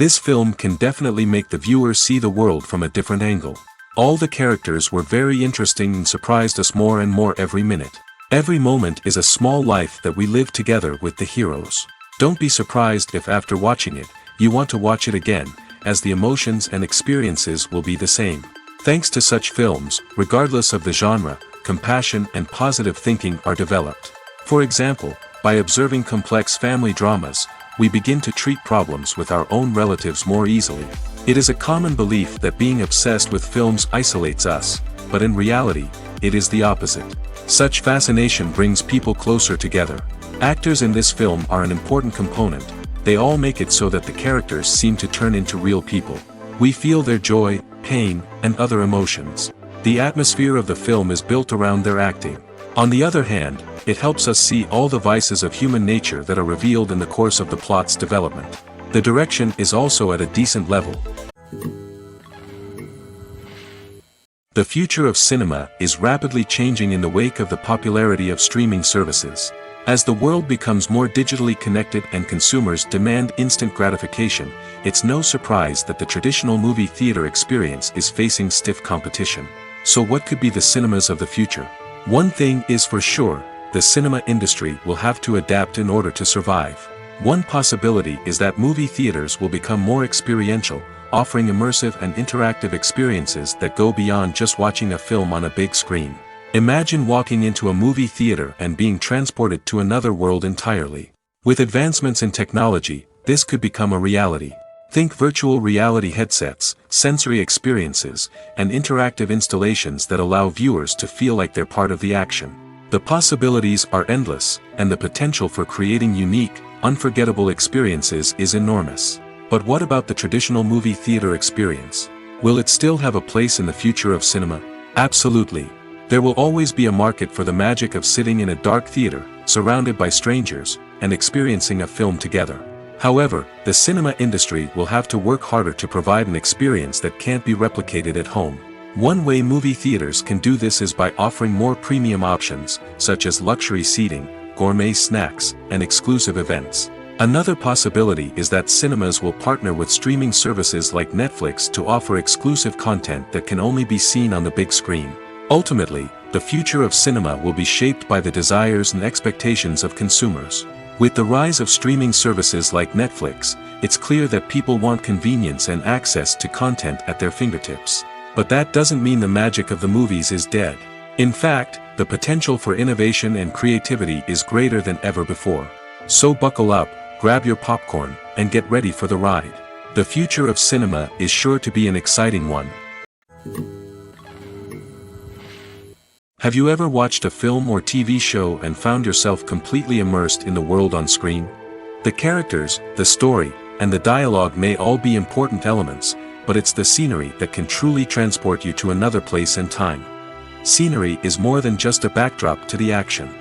This film can definitely make the viewer see the world from a different angle. All the characters were very interesting and surprised us more and more every minute. Every moment is a small life that we live together with the heroes. Don't be surprised if after watching it, you want to watch it again, as the emotions and experiences will be the same. Thanks to such films, regardless of the genre, compassion and positive thinking are developed. For example, by observing complex family dramas, we begin to treat problems with our own relatives more easily. It is a common belief that being obsessed with films isolates us, but in reality, it is the opposite. Such fascination brings people closer together. Actors in this film are an important component. They all make it so that the characters seem to turn into real people. We feel their joy, pain, and other emotions. The atmosphere of the film is built around their acting. On the other hand, it helps us see all the vices of human nature that are revealed in the course of the plot's development. The direction is also at a decent level. The future of cinema is rapidly changing in the wake of the popularity of streaming services. As the world becomes more digitally connected and consumers demand instant gratification, it's no surprise that the traditional movie theater experience is facing stiff competition. So what could be the cinemas of the future? One thing is for sure, the cinema industry will have to adapt in order to survive. One possibility is that movie theaters will become more experiential, offering immersive and interactive experiences that go beyond just watching a film on a big screen. Imagine walking into a movie theater and being transported to another world entirely. With advancements in technology, this could become a reality. Think virtual reality headsets, sensory experiences, and interactive installations that allow viewers to feel like they're part of the action. The possibilities are endless, and the potential for creating unique, unforgettable experiences is enormous. But what about the traditional movie theater experience? Will it still have a place in the future of cinema? Absolutely. There will always be a market for the magic of sitting in a dark theater, surrounded by strangers, and experiencing a film together. However, the cinema industry will have to work harder to provide an experience that can't be replicated at home. One way movie theaters can do this is by offering more premium options, such as luxury seating, gourmet snacks, and exclusive events. Another possibility is that cinemas will partner with streaming services like Netflix to offer exclusive content that can only be seen on the big screen. Ultimately, the future of cinema will be shaped by the desires and expectations of consumers. With the rise of streaming services like Netflix, it's clear that people want convenience and access to content at their fingertips. But that doesn't mean the magic of the movies is dead. In fact, the potential for innovation and creativity is greater than ever before. So buckle up, grab your popcorn, and get ready for the ride. The future of cinema is sure to be an exciting one. Have you ever watched a film or TV show and found yourself completely immersed in the world on screen? The characters, the story, and the dialogue may all be important elements, but it's the scenery that can truly transport you to another place and time. Scenery is more than just a backdrop to the action.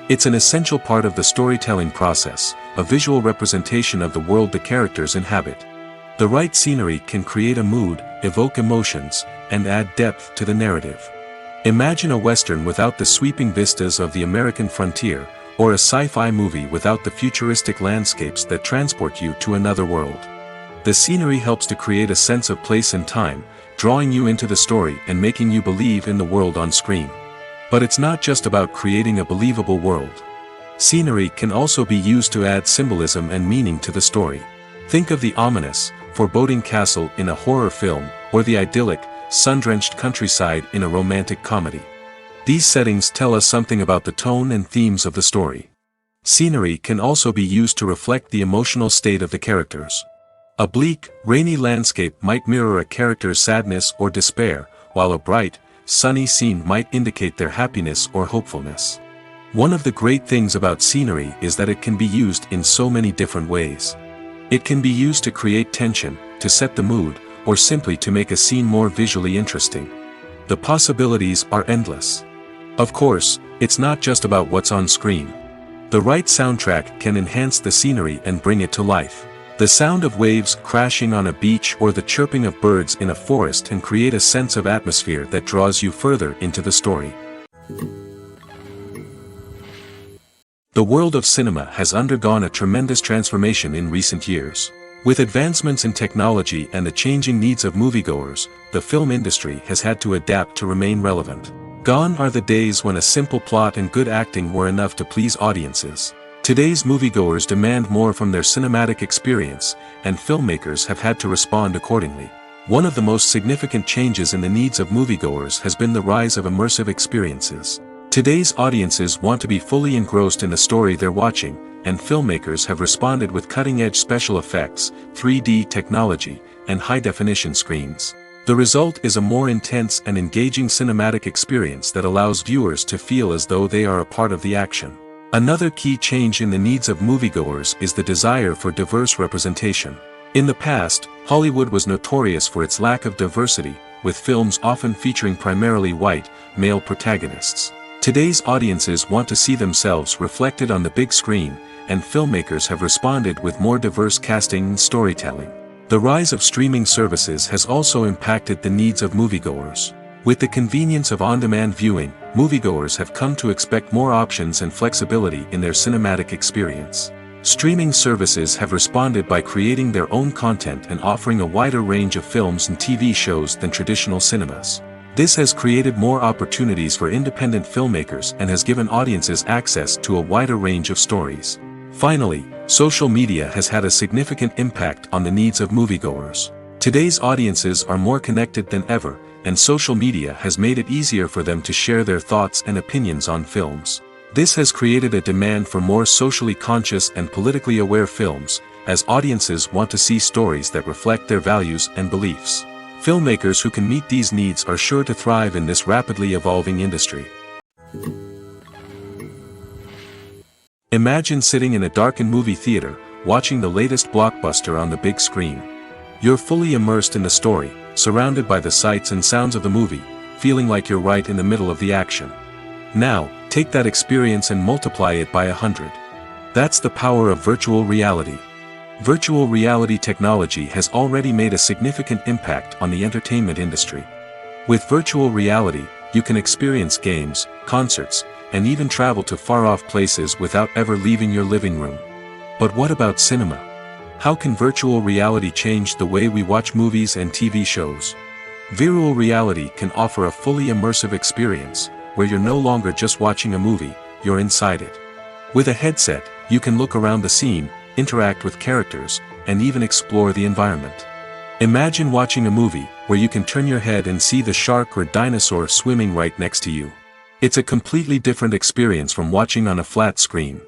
It's an essential part of the storytelling process, a visual representation of the world the characters inhabit. The right scenery can create a mood, evoke emotions, and add depth to the narrative. Imagine a Western without the sweeping vistas of the American frontier, or a sci-fi movie without the futuristic landscapes that transport you to another world. The scenery helps to create a sense of place and time, drawing you into the story and making you believe in the world on screen. But it's not just about creating a believable world. Scenery can also be used to add symbolism and meaning to the story. Think of the ominous, foreboding castle in a horror film, or the idyllic, sun-drenched countryside in a romantic comedy. These settings tell us something about the tone and themes of the story. Scenery can also be used to reflect the emotional state of the characters. A bleak, rainy landscape might mirror a character's sadness or despair, while a bright, sunny scene might indicate their happiness or hopefulness. One of the great things about scenery is that it can be used in so many different ways. It can be used to create tension, to set the mood, or simply to make a scene more visually interesting. The possibilities are endless. Of course, it's not just about what's on screen. The right soundtrack can enhance the scenery and bring it to life. The sound of waves crashing on a beach or the chirping of birds in a forest can create a sense of atmosphere that draws you further into the story. The world of cinema has undergone a tremendous transformation in recent years. With advancements in technology and the changing needs of moviegoers, the film industry has had to adapt to remain relevant. Gone are the days when a simple plot and good acting were enough to please audiences. Today's moviegoers demand more from their cinematic experience, and filmmakers have had to respond accordingly. One of the most significant changes in the needs of moviegoers has been the rise of immersive experiences. Today's audiences want to be fully engrossed in the story they're watching, and filmmakers have responded with cutting-edge special effects, 3D technology, and high-definition screens. The result is a more intense and engaging cinematic experience that allows viewers to feel as though they are a part of the action. Another key change in the needs of moviegoers is the desire for diverse representation. In the past, Hollywood was notorious for its lack of diversity, with films often featuring primarily white, male protagonists. Today's audiences want to see themselves reflected on the big screen, and filmmakers have responded with more diverse casting and storytelling. The rise of streaming services has also impacted the needs of moviegoers. With the convenience of on-demand viewing, moviegoers have come to expect more options and flexibility in their cinematic experience. Streaming services have responded by creating their own content and offering a wider range of films and TV shows than traditional cinemas. This has created more opportunities for independent filmmakers and has given audiences access to a wider range of stories. Finally, social media has had a significant impact on the needs of moviegoers. Today's audiences are more connected than ever, and social media has made it easier for them to share their thoughts and opinions on films. This has created a demand for more socially conscious and politically aware films, as audiences want to see stories that reflect their values and beliefs. Filmmakers who can meet these needs are sure to thrive in this rapidly evolving industry. Imagine sitting in a darkened movie theater, watching the latest blockbuster on the big screen. You're fully immersed in the story, surrounded by the sights and sounds of the movie, feeling like you're right in the middle of the action. Now, take that experience and multiply it by 100. That's the power of virtual reality. Virtual reality technology has already made a significant impact on the entertainment industry. With virtual reality, you can experience games, concerts, and even travel to far-off places without ever leaving your living room. But what about cinema? How can virtual reality change the way we watch movies and TV shows? Virtual reality can offer a fully immersive experience, where you're no longer just watching a movie, you're inside it. With a headset, you can look around the scene, interact with characters, and even explore the environment. Imagine watching a movie where you can turn your head and see the shark or dinosaur swimming right next to you. It's a completely different experience from watching on a flat screen.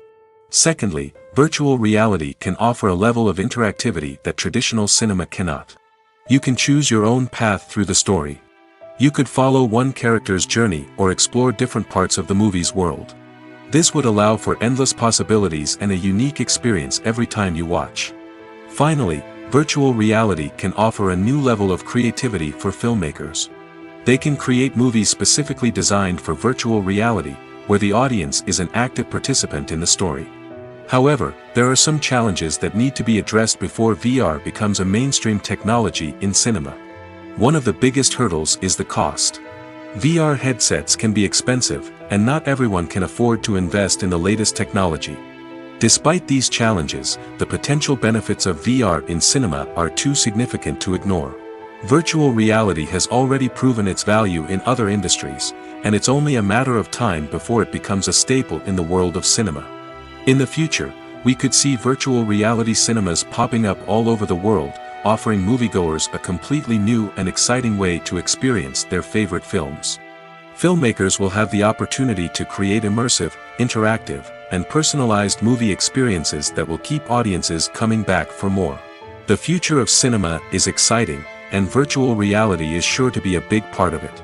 Secondly, virtual reality can offer a level of interactivity that traditional cinema cannot. You can choose your own path through the story. You could follow one character's journey or explore different parts of the movie's world. This would allow for endless possibilities and a unique experience every time you watch. Finally, virtual reality can offer a new level of creativity for filmmakers. They can create movies specifically designed for virtual reality, where the audience is an active participant in the story. However, there are some challenges that need to be addressed before VR becomes a mainstream technology in cinema. One of the biggest hurdles is the cost. VR headsets can be expensive, and not everyone can afford to invest in the latest technology. Despite these challenges, the potential benefits of VR in cinema are too significant to ignore. Virtual reality has already proven its value in other industries, and it's only a matter of time before it becomes a staple in the world of cinema. In the future, we could see virtual reality cinemas popping up all over the world, offering moviegoers a completely new and exciting way to experience their favorite films. Filmmakers will have the opportunity to create immersive, interactive, and personalized movie experiences that will keep audiences coming back for more. The future of cinema is exciting, and virtual reality is sure to be a big part of it.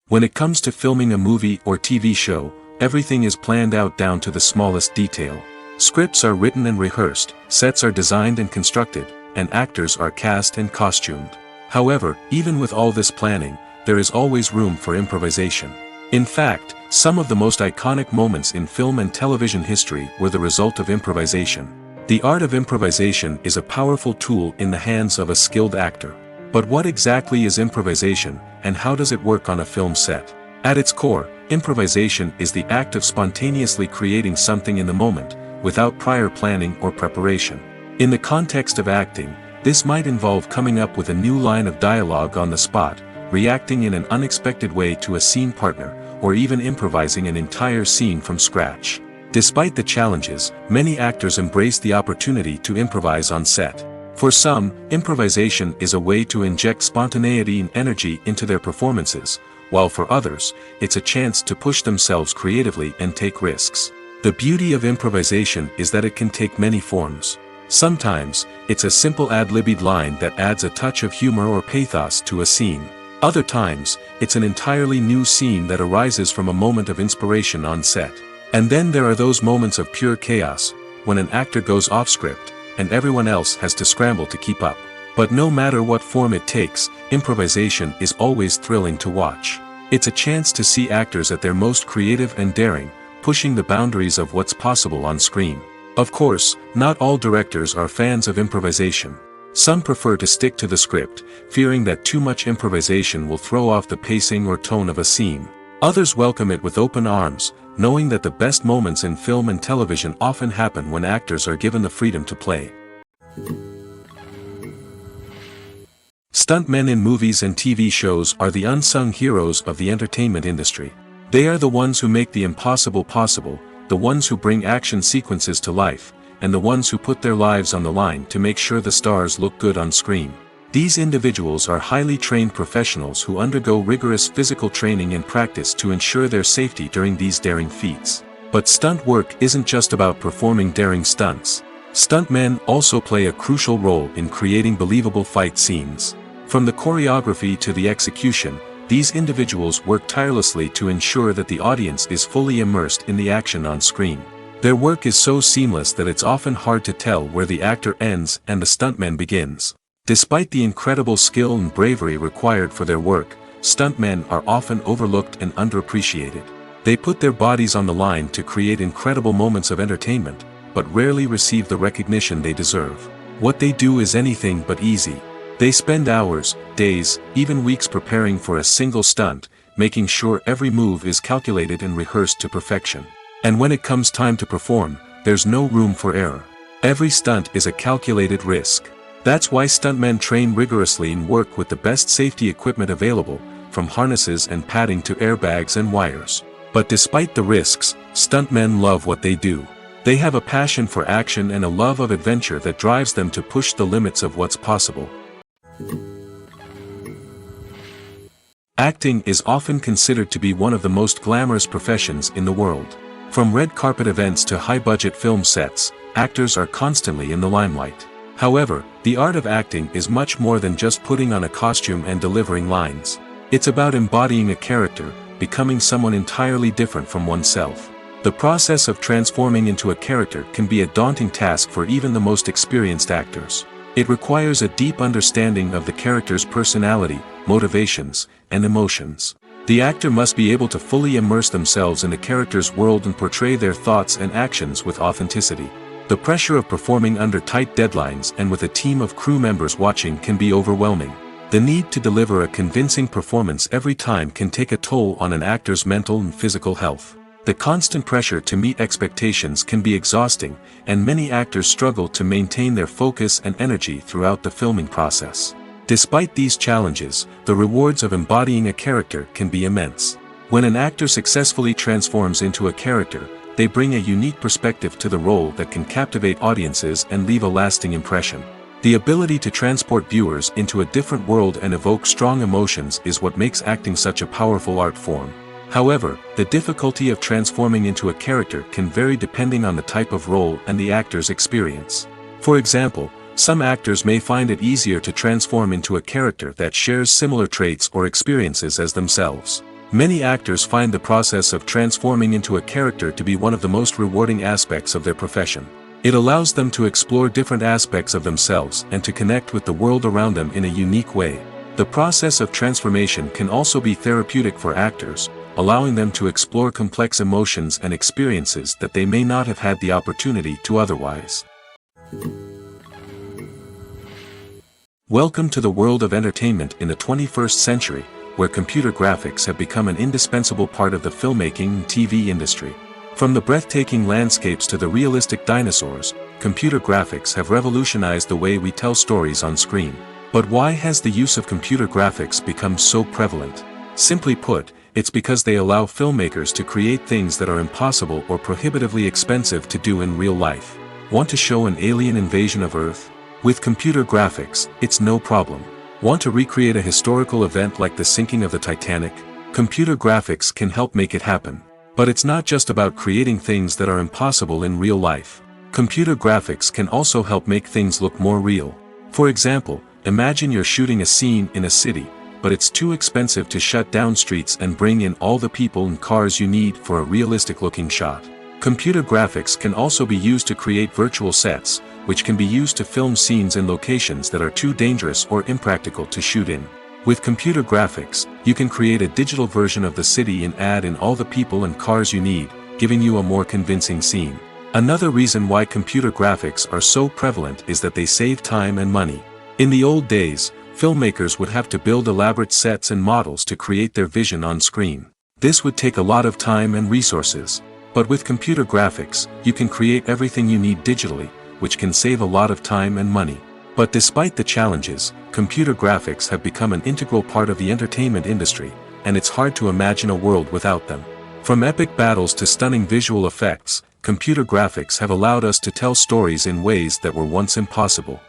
When it comes to filming a movie or TV show, everything is planned out down to the smallest detail. Scripts are written and rehearsed, sets are designed and constructed, and actors are cast and costumed. However, even with all this planning, there is always room for improvisation. In fact, some of the most iconic moments in film and television history were the result of improvisation. The art of improvisation is a powerful tool in the hands of a skilled actor. But what exactly is improvisation, and how does it work on a film set? At its core, improvisation is the act of spontaneously creating something in the moment, without prior planning or preparation. In the context of acting, this might involve coming up with a new line of dialogue on the spot, reacting in an unexpected way to a scene partner, or even improvising an entire scene from scratch. Despite the challenges, many actors embrace the opportunity to improvise on set. For some, improvisation is a way to inject spontaneity and energy into their performances, while for others, it's a chance to push themselves creatively and take risks. The beauty of improvisation is that it can take many forms. Sometimes, it's a simple ad-libbed line that adds a touch of humor or pathos to a scene. Other times, it's an entirely new scene that arises from a moment of inspiration on set. And then there are those moments of pure chaos, when an actor goes off script, and everyone else has to scramble to keep up. But no matter what form it takes, improvisation is always thrilling to watch. It's a chance to see actors at their most creative and daring, pushing the boundaries of what's possible on screen. Of course, not all directors are fans of improvisation. Some prefer to stick to the script, fearing that too much improvisation will throw off the pacing or tone of a scene. Others welcome it with open arms, knowing that the best moments in film and television often happen when actors are given the freedom to play. Stuntmen in movies and TV shows are the unsung heroes of the entertainment industry. They are the ones who make the impossible possible, the ones who bring action sequences to life, and the ones who put their lives on the line to make sure the stars look good on screen. These individuals are highly trained professionals who undergo rigorous physical training and practice to ensure their safety during these daring feats. But stunt work isn't just about performing daring stunts. Stuntmen also play a crucial role in creating believable fight scenes. From the choreography to the execution, these individuals work tirelessly to ensure that the audience is fully immersed in the action on screen. Their work is so seamless that it's often hard to tell where the actor ends and the stuntman begins. Despite the incredible skill and bravery required for their work, stuntmen are often overlooked and underappreciated. They put their bodies on the line to create incredible moments of entertainment, but rarely receive the recognition they deserve. What they do is anything but easy. They spend hours, days, even weeks preparing for a single stunt, making sure every move is calculated and rehearsed to perfection. And when it comes time to perform, there's no room for error. Every stunt is a calculated risk. That's why stuntmen train rigorously and work with the best safety equipment available, from harnesses and padding to airbags and wires. But despite the risks, stuntmen love what they do. They have a passion for action and a love of adventure that drives them to push the limits of what's possible. Acting is often considered to be one of the most glamorous professions in the world. From red carpet events to high-budget film sets, actors are constantly in the limelight. However, the art of acting is much more than just putting on a costume and delivering lines. It's about embodying a character, becoming someone entirely different from oneself. The process of transforming into a character can be a daunting task for even the most experienced actors. It requires a deep understanding of the character's personality, motivations, and emotions. The actor must be able to fully immerse themselves in the character's world and portray their thoughts and actions with authenticity. The pressure of performing under tight deadlines and with a team of crew members watching can be overwhelming. The need to deliver a convincing performance every time can take a toll on an actor's mental and physical health. The constant pressure to meet expectations can be exhausting, and many actors struggle to maintain their focus and energy throughout the filming process. Despite these challenges, the rewards of embodying a character can be immense. When an actor successfully transforms into a character, they bring a unique perspective to the role that can captivate audiences and leave a lasting impression. The ability to transport viewers into a different world and evoke strong emotions is what makes acting such a powerful art form. However, the difficulty of transforming into a character can vary depending on the type of role and the actor's experience. For example, some actors may find it easier to transform into a character that shares similar traits or experiences as themselves. Many actors find the process of transforming into a character to be one of the most rewarding aspects of their profession. It allows them to explore different aspects of themselves and to connect with the world around them in a unique way. The process of transformation can also be therapeutic for actors, allowing them to explore complex emotions and experiences that they may not have had the opportunity to otherwise. Welcome to the world of entertainment in the 21st century, where computer graphics have become an indispensable part of the filmmaking and TV industry. From the breathtaking landscapes to the realistic dinosaurs, computer graphics have revolutionized the way we tell stories on screen. But why has the use of computer graphics become so prevalent? Simply put, it's because they allow filmmakers to create things that are impossible or prohibitively expensive to do in real life. Want to show an alien invasion of Earth? With computer graphics, it's no problem. Want to recreate a historical event like the sinking of the Titanic? Computer graphics can help make it happen. But it's not just about creating things that are impossible in real life. Computer graphics can also help make things look more real. For example, imagine you're shooting a scene in a city, but it's too expensive to shut down streets and bring in all the people and cars you need for a realistic-looking shot. Computer graphics can also be used to create virtual sets, which can be used to film scenes in locations that are too dangerous or impractical to shoot in. With computer graphics, you can create a digital version of the city and add in all the people and cars you need, giving you a more convincing scene. Another reason why computer graphics are so prevalent is that they save time and money. In the old days, filmmakers would have to build elaborate sets and models to create their vision on screen. This would take a lot of time and resources. But with computer graphics, you can create everything you need digitally, which can save a lot of time and money. But despite the challenges, computer graphics have become an integral part of the entertainment industry, and it's hard to imagine a world without them. From epic battles to stunning visual effects, computer graphics have allowed us to tell stories in ways that were once impossible.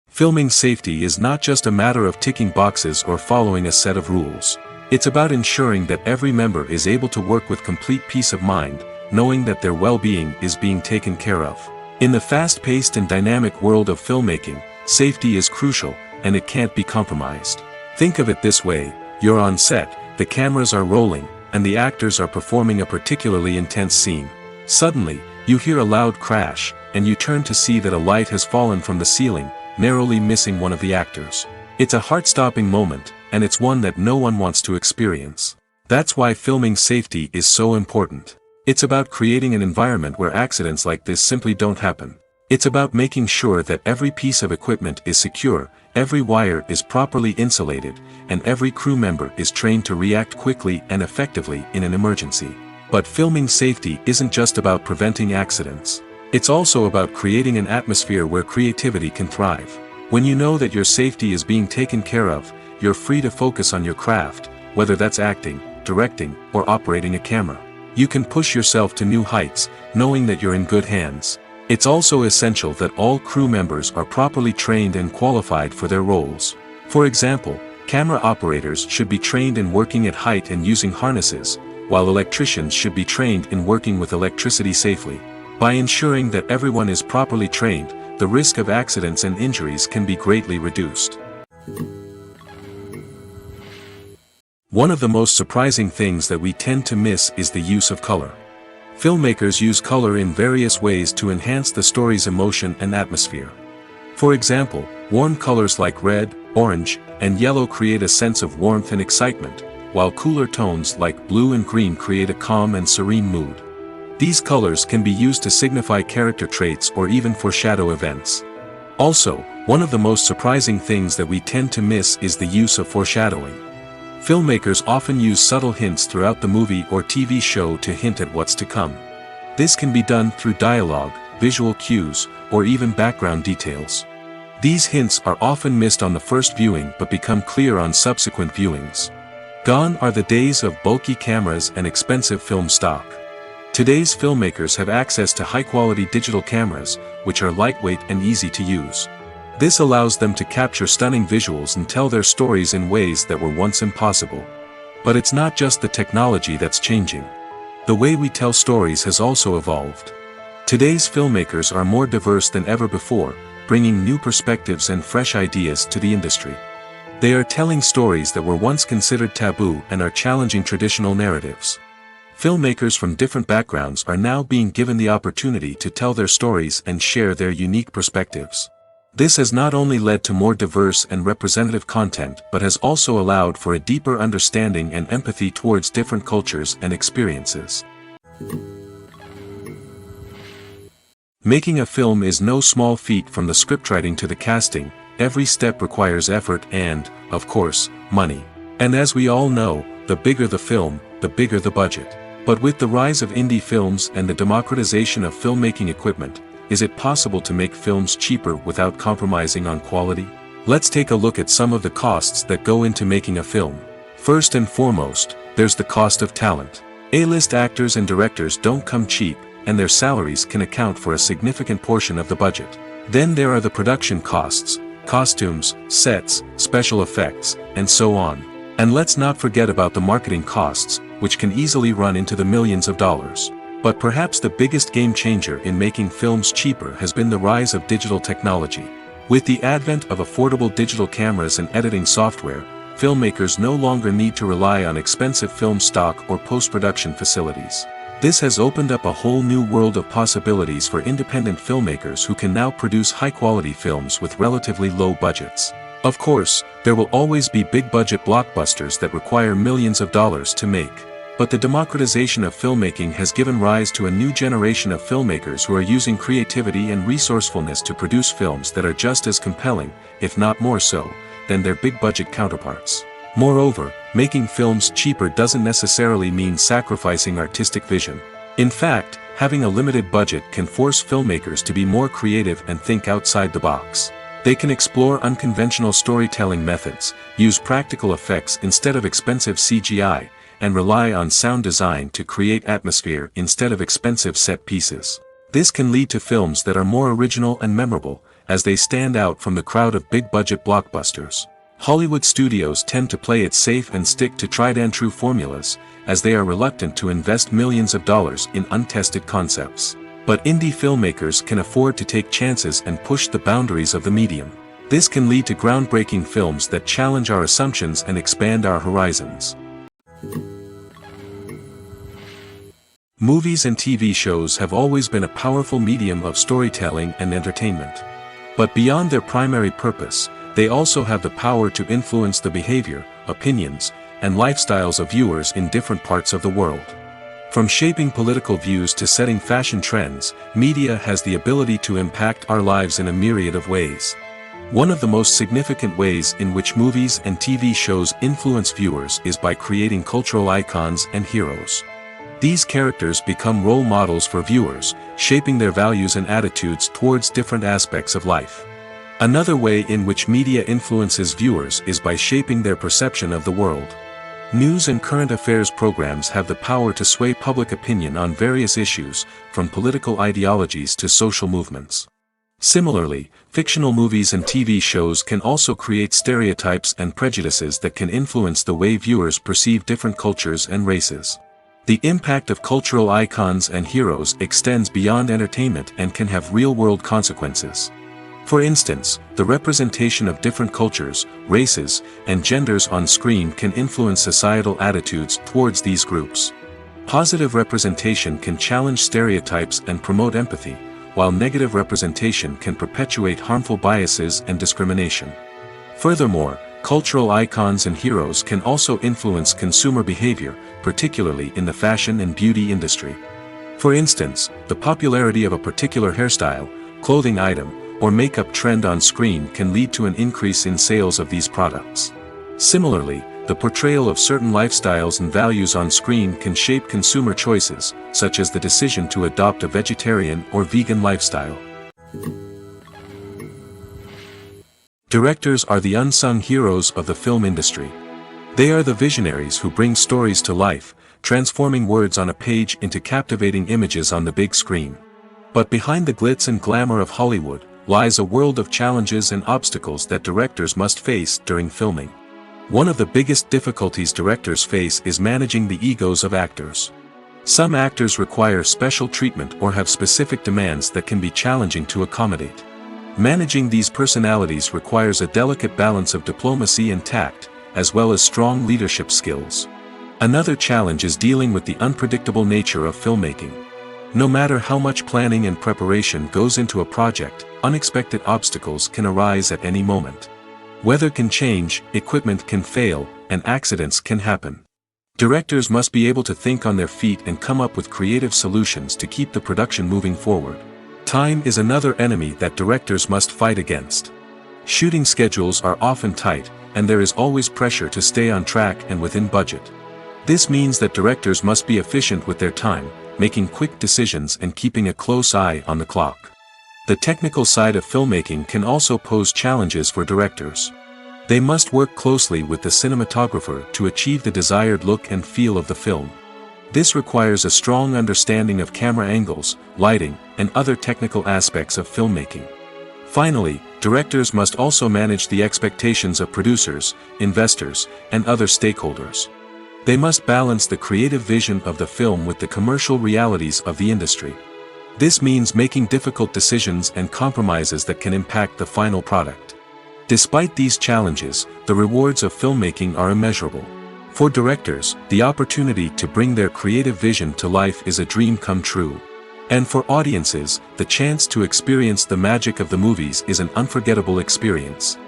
Filming safety is not just a matter of ticking boxes or following a set of rules. It's about ensuring that every member is able to work with complete peace of mind, knowing that their well-being is being taken care of. In the fast-paced and dynamic world of filmmaking, safety is crucial, and it can't be compromised. Think of it this way: you're on set, the cameras are rolling, and the actors are performing a particularly intense scene. Suddenly, you hear a loud crash, and you turn to see that a light has fallen from the ceiling, narrowly missing one of the actors. It's a heart-stopping moment, and it's one that no one wants to experience. That's why filming safety is so important. It's about creating an environment where accidents like this simply don't happen. It's about making sure that every piece of equipment is secure, every wire is properly insulated, and every crew member is trained to react quickly and effectively in an emergency. But filming safety isn't just about preventing accidents. It's also about creating an atmosphere where creativity can thrive. When you know that your safety is being taken care of, you're free to focus on your craft, whether that's acting, directing, or operating a camera. You can push yourself to new heights, knowing that you're in good hands. It's also essential that all crew members are properly trained and qualified for their roles. For example, camera operators should be trained in working at height and using harnesses, while electricians should be trained in working with electricity safely. By ensuring that everyone is properly trained, the risk of accidents and injuries can be greatly reduced. One of the most surprising things that we tend to miss is the use of color. Filmmakers use color in various ways to enhance the story's emotion and atmosphere. For example, warm colors like red, orange, and yellow create a sense of warmth and excitement, while cooler tones like blue and green create a calm and serene mood. These colors can be used to signify character traits or even foreshadow events. Also, one of the most surprising things that we tend to miss is the use of foreshadowing. Filmmakers often use subtle hints throughout the movie or TV show to hint at what's to come. This can be done through dialogue, visual cues, or even background details. These hints are often missed on the first viewing but become clear on subsequent viewings. Gone are the days of bulky cameras and expensive film stock. Today's filmmakers have access to high-quality digital cameras, which are lightweight and easy to use. This allows them to capture stunning visuals and tell their stories in ways that were once impossible. But it's not just the technology that's changing. The way we tell stories has also evolved. Today's filmmakers are more diverse than ever before, bringing new perspectives and fresh ideas to the industry. They are telling stories that were once considered taboo and are challenging traditional narratives. Filmmakers from different backgrounds are now being given the opportunity to tell their stories and share their unique perspectives. This has not only led to more diverse and representative content but has also allowed for a deeper understanding and empathy towards different cultures and experiences. Making a film is no small feat. From the scriptwriting to the casting, every step requires effort and, of course, money. And as we all know, the bigger the film, the bigger the budget. But with the rise of indie films and the democratization of filmmaking equipment, is it possible to make films cheaper without compromising on quality? Let's take a look at some of the costs that go into making a film. First and foremost, there's the cost of talent. A-list actors and directors don't come cheap, and their salaries can account for a significant portion of the budget. Then there are the production costs, costumes, sets, special effects, and so on. And let's not forget about the marketing costs, which can easily run into the millions of dollars. But perhaps the biggest game changer in making films cheaper has been the rise of digital technology. With the advent of affordable digital cameras and editing software, filmmakers no longer need to rely on expensive film stock or post-production facilities. This has opened up a whole new world of possibilities for independent filmmakers who can now produce high-quality films with relatively low budgets. Of course, there will always be big-budget blockbusters that require millions of dollars to make. But the democratization of filmmaking has given rise to a new generation of filmmakers who are using creativity and resourcefulness to produce films that are just as compelling, if not more so, than their big-budget counterparts. Moreover, making films cheaper doesn't necessarily mean sacrificing artistic vision. In fact, having a limited budget can force filmmakers to be more creative and think outside the box. They can explore unconventional storytelling methods, use practical effects instead of expensive CGI, and rely on sound design to create atmosphere instead of expensive set pieces. This can lead to films that are more original and memorable, as they stand out from the crowd of big-budget blockbusters. Hollywood studios tend to play it safe and stick to tried-and-true formulas, as they are reluctant to invest millions of dollars in untested concepts. But indie filmmakers can afford to take chances and push the boundaries of the medium. This can lead to groundbreaking films that challenge our assumptions and expand our horizons. Movies and TV shows have always been a powerful medium of storytelling and entertainment. But beyond their primary purpose, they also have the power to influence the behavior, opinions, and lifestyles of viewers in different parts of the world. From shaping political views to setting fashion trends, media has the ability to impact our lives in a myriad of ways. One of the most significant ways in which movies and TV shows influence viewers is by creating cultural icons and heroes. These characters become role models for viewers, shaping their values and attitudes towards different aspects of life. Another way in which media influences viewers is by shaping their perception of the world. News and current affairs programs have the power to sway public opinion on various issues, from political ideologies to social movements. Similarly, fictional movies and TV shows can also create stereotypes and prejudices that can influence the way viewers perceive different cultures and races. The impact of cultural icons and heroes extends beyond entertainment and can have real-world consequences. For instance, the representation of different cultures, races, and genders on screen can influence societal attitudes towards these groups. Positive representation can challenge stereotypes and promote empathy, while negative representation can perpetuate harmful biases and discrimination. Furthermore, cultural icons and heroes can also influence consumer behavior, particularly in the fashion and beauty industry. For instance, the popularity of a particular hairstyle, clothing item, or makeup trend on screen can lead to an increase in sales of these products. Similarly, the portrayal of certain lifestyles and values on screen can shape consumer choices, such as the decision to adopt a vegetarian or vegan lifestyle. Directors are the unsung heroes of the film industry. They are the visionaries who bring stories to life, transforming words on a page into captivating images on the big screen. But behind the glitz and glamour of Hollywood lies a world of challenges and obstacles that directors must face during filming. One of the biggest difficulties directors face is managing the egos of actors. Some actors require special treatment or have specific demands that can be challenging to accommodate. Managing these personalities requires a delicate balance of diplomacy and tact, as well as strong leadership skills. Another challenge is dealing with the unpredictable nature of filmmaking. No matter how much planning and preparation goes into a project, unexpected obstacles can arise at any moment. Weather can change, equipment can fail, and accidents can happen. Directors must be able to think on their feet and come up with creative solutions to keep the production moving forward. Time is another enemy that directors must fight against. Shooting schedules are often tight, and there is always pressure to stay on track and within budget. This means that directors must be efficient with their time, making quick decisions and keeping a close eye on the clock. The technical side of filmmaking can also pose challenges for directors. They must work closely with the cinematographer to achieve the desired look and feel of the film. This requires a strong understanding of camera angles, lighting, and other technical aspects of filmmaking. Finally, directors must also manage the expectations of producers, investors, and other stakeholders. They must balance the creative vision of the film with the commercial realities of the industry. This means making difficult decisions and compromises that can impact the final product. Despite these challenges, the rewards of filmmaking are immeasurable. For directors, the opportunity to bring their creative vision to life is a dream come true. And for audiences, the chance to experience the magic of the movies is an unforgettable experience.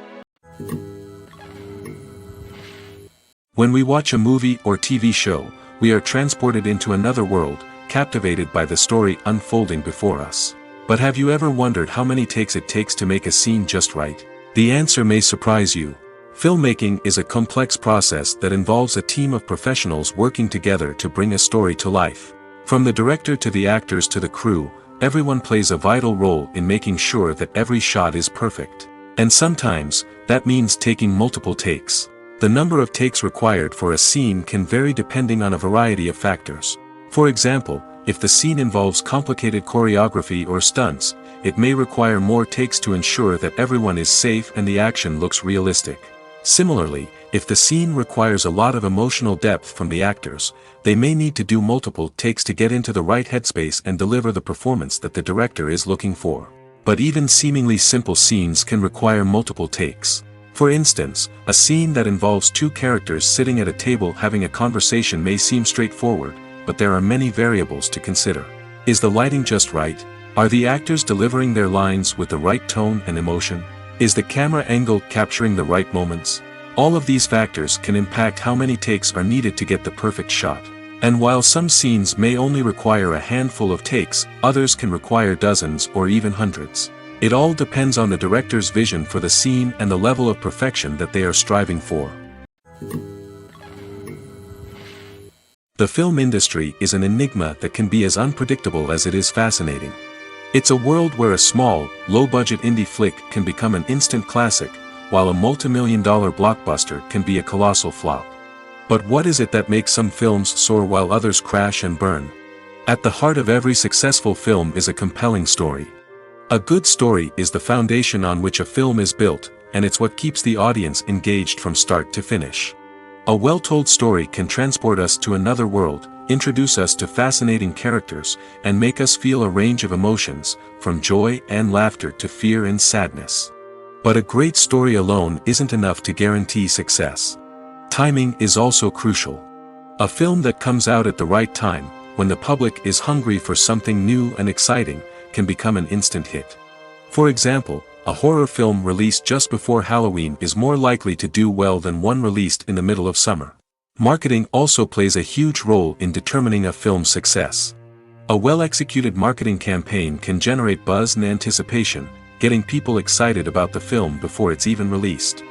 When we watch a movie or TV show, we are transported into another world, captivated by the story unfolding before us. But have you ever wondered how many takes it takes to make a scene just right? The answer may surprise you. Filmmaking is a complex process that involves a team of professionals working together to bring a story to life. From the director to the actors to the crew, everyone plays a vital role in making sure that every shot is perfect. And sometimes, that means taking multiple takes. The number of takes required for a scene can vary depending on a variety of factors. For example, if the scene involves complicated choreography or stunts, it may require more takes to ensure that everyone is safe and the action looks realistic. Similarly, if the scene requires a lot of emotional depth from the actors, they may need to do multiple takes to get into the right headspace and deliver the performance that the director is looking for. But even seemingly simple scenes can require multiple takes. For instance, a scene that involves two characters sitting at a table having a conversation may seem straightforward, but there are many variables to consider. Is the lighting just right? Are the actors delivering their lines with the right tone and emotion? Is the camera angle capturing the right moments? All of these factors can impact how many takes are needed to get the perfect shot. And while some scenes may only require a handful of takes, others can require dozens or even hundreds. It all depends on the director's vision for the scene and the level of perfection that they are striving for. The film industry is an enigma that can be as unpredictable as it is fascinating. It's a world where a small, low-budget indie flick can become an instant classic, while a multi-million-dollar blockbuster can be a colossal flop. But what is it that makes some films soar while others crash and burn? At the heart of every successful film is a compelling story. A good story is the foundation on which a film is built, and it's what keeps the audience engaged from start to finish. A well-told story can transport us to another world, introduce us to fascinating characters, and make us feel a range of emotions, from joy and laughter to fear and sadness. But a great story alone isn't enough to guarantee success. Timing is also crucial. A film that comes out at the right time, when the public is hungry for something new and exciting, can become an instant hit. For example, a horror film released just before Halloween is more likely to do well than one released in the middle of summer. Marketing also plays a huge role in determining a film's success. A well-executed marketing campaign can generate buzz and anticipation, getting people excited about the film before it's even released.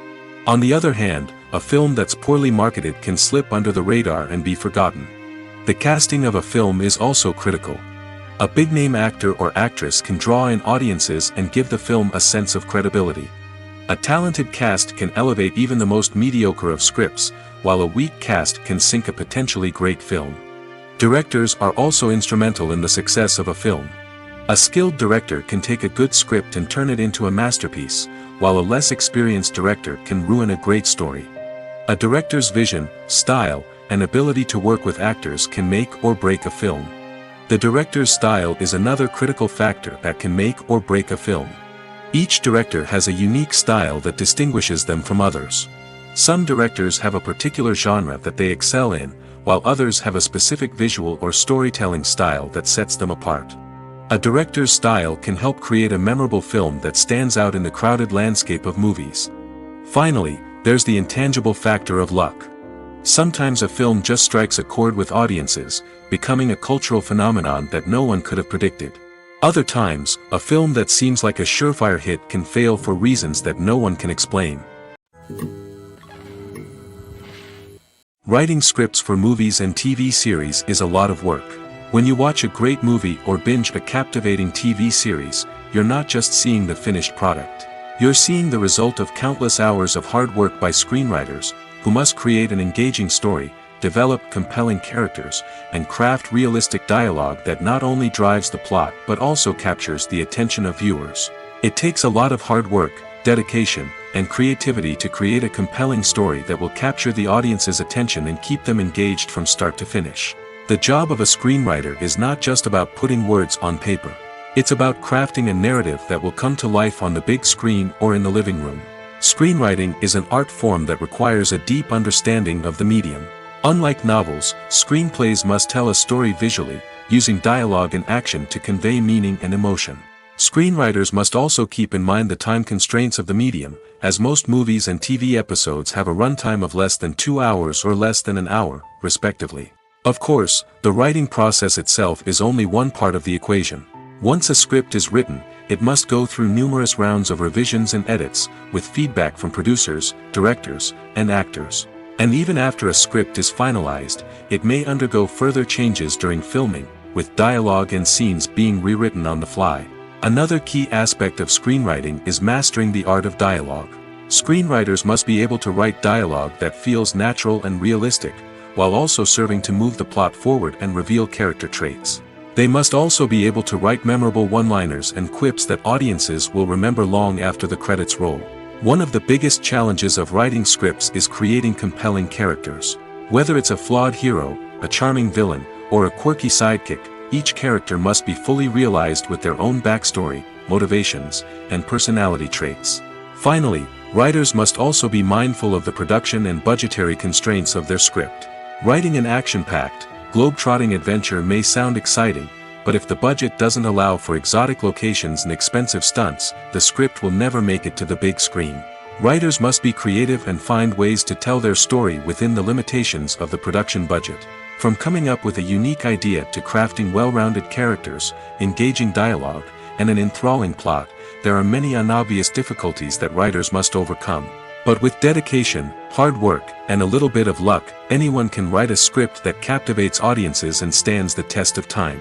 On the other hand, a film that's poorly marketed can slip under the radar and be forgotten. The casting of a film is also critical. A big-name actor or actress can draw in audiences and give the film a sense of credibility. A talented cast can elevate even the most mediocre of scripts, while a weak cast can sink a potentially great film. Directors are also instrumental in the success of a film. A skilled director can take a good script and turn it into a masterpiece, while a less experienced director can ruin a great story. A director's vision, style, and ability to work with actors can make or break a film. The director's style is another critical factor that can make or break a film. Each director has a unique style that distinguishes them from others. Some directors have a particular genre that they excel in, while others have a specific visual or storytelling style that sets them apart. A director's style can help create a memorable film that stands out in the crowded landscape of movies. Finally, there's the intangible factor of luck. Sometimes a film just strikes a chord with audiences, becoming a cultural phenomenon that no one could have predicted. Other times, a film that seems like a surefire hit can fail for reasons that no one can explain. Writing scripts for movies and TV series is a lot of work. When you watch a great movie or binge a captivating TV series, you're not just seeing the finished product. You're seeing the result of countless hours of hard work by screenwriters, who must create an engaging story, develop compelling characters, and craft realistic dialogue that not only drives the plot but also captures the attention of viewers. It takes a lot of hard work, dedication, and creativity to create a compelling story that will capture the audience's attention and keep them engaged from start to finish. The job of a screenwriter is not just about putting words on paper. It's about crafting a narrative that will come to life on the big screen or in the living room. Screenwriting is an art form that requires a deep understanding of the medium. Unlike novels, screenplays must tell a story visually, using dialogue and action to convey meaning and emotion. Screenwriters must also keep in mind the time constraints of the medium, as most movies and TV episodes have a runtime of less than 2 hours or less than an hour, respectively. Of course, the writing process itself is only one part of the equation. Once a script is written, it must go through numerous rounds of revisions and edits, with feedback from producers, directors, and actors. And even after a script is finalized, it may undergo further changes during filming, with dialogue and scenes being rewritten on the fly. Another key aspect of screenwriting is mastering the art of dialogue. Screenwriters must be able to write dialogue that feels natural and realistic, while also serving to move the plot forward and reveal character traits. They must also be able to write memorable one-liners and quips that audiences will remember long after the credits roll. One of the biggest challenges of writing scripts is creating compelling characters. Whether it's a flawed hero, a charming villain, or a quirky sidekick, each character must be fully realized with their own backstory, motivations, and personality traits. Finally, writers must also be mindful of the production and budgetary constraints of their script. Writing an action-packed, globe-trotting adventure may sound exciting, but if the budget doesn't allow for exotic locations and expensive stunts, the script will never make it to the big screen. Writers must be creative and find ways to tell their story within the limitations of the production budget. From coming up with a unique idea to crafting well-rounded characters, engaging dialogue, and an enthralling plot, there are many unobvious difficulties that writers must overcome. But with dedication, hard work, and a little bit of luck, anyone can write a script that captivates audiences and stands the test of time.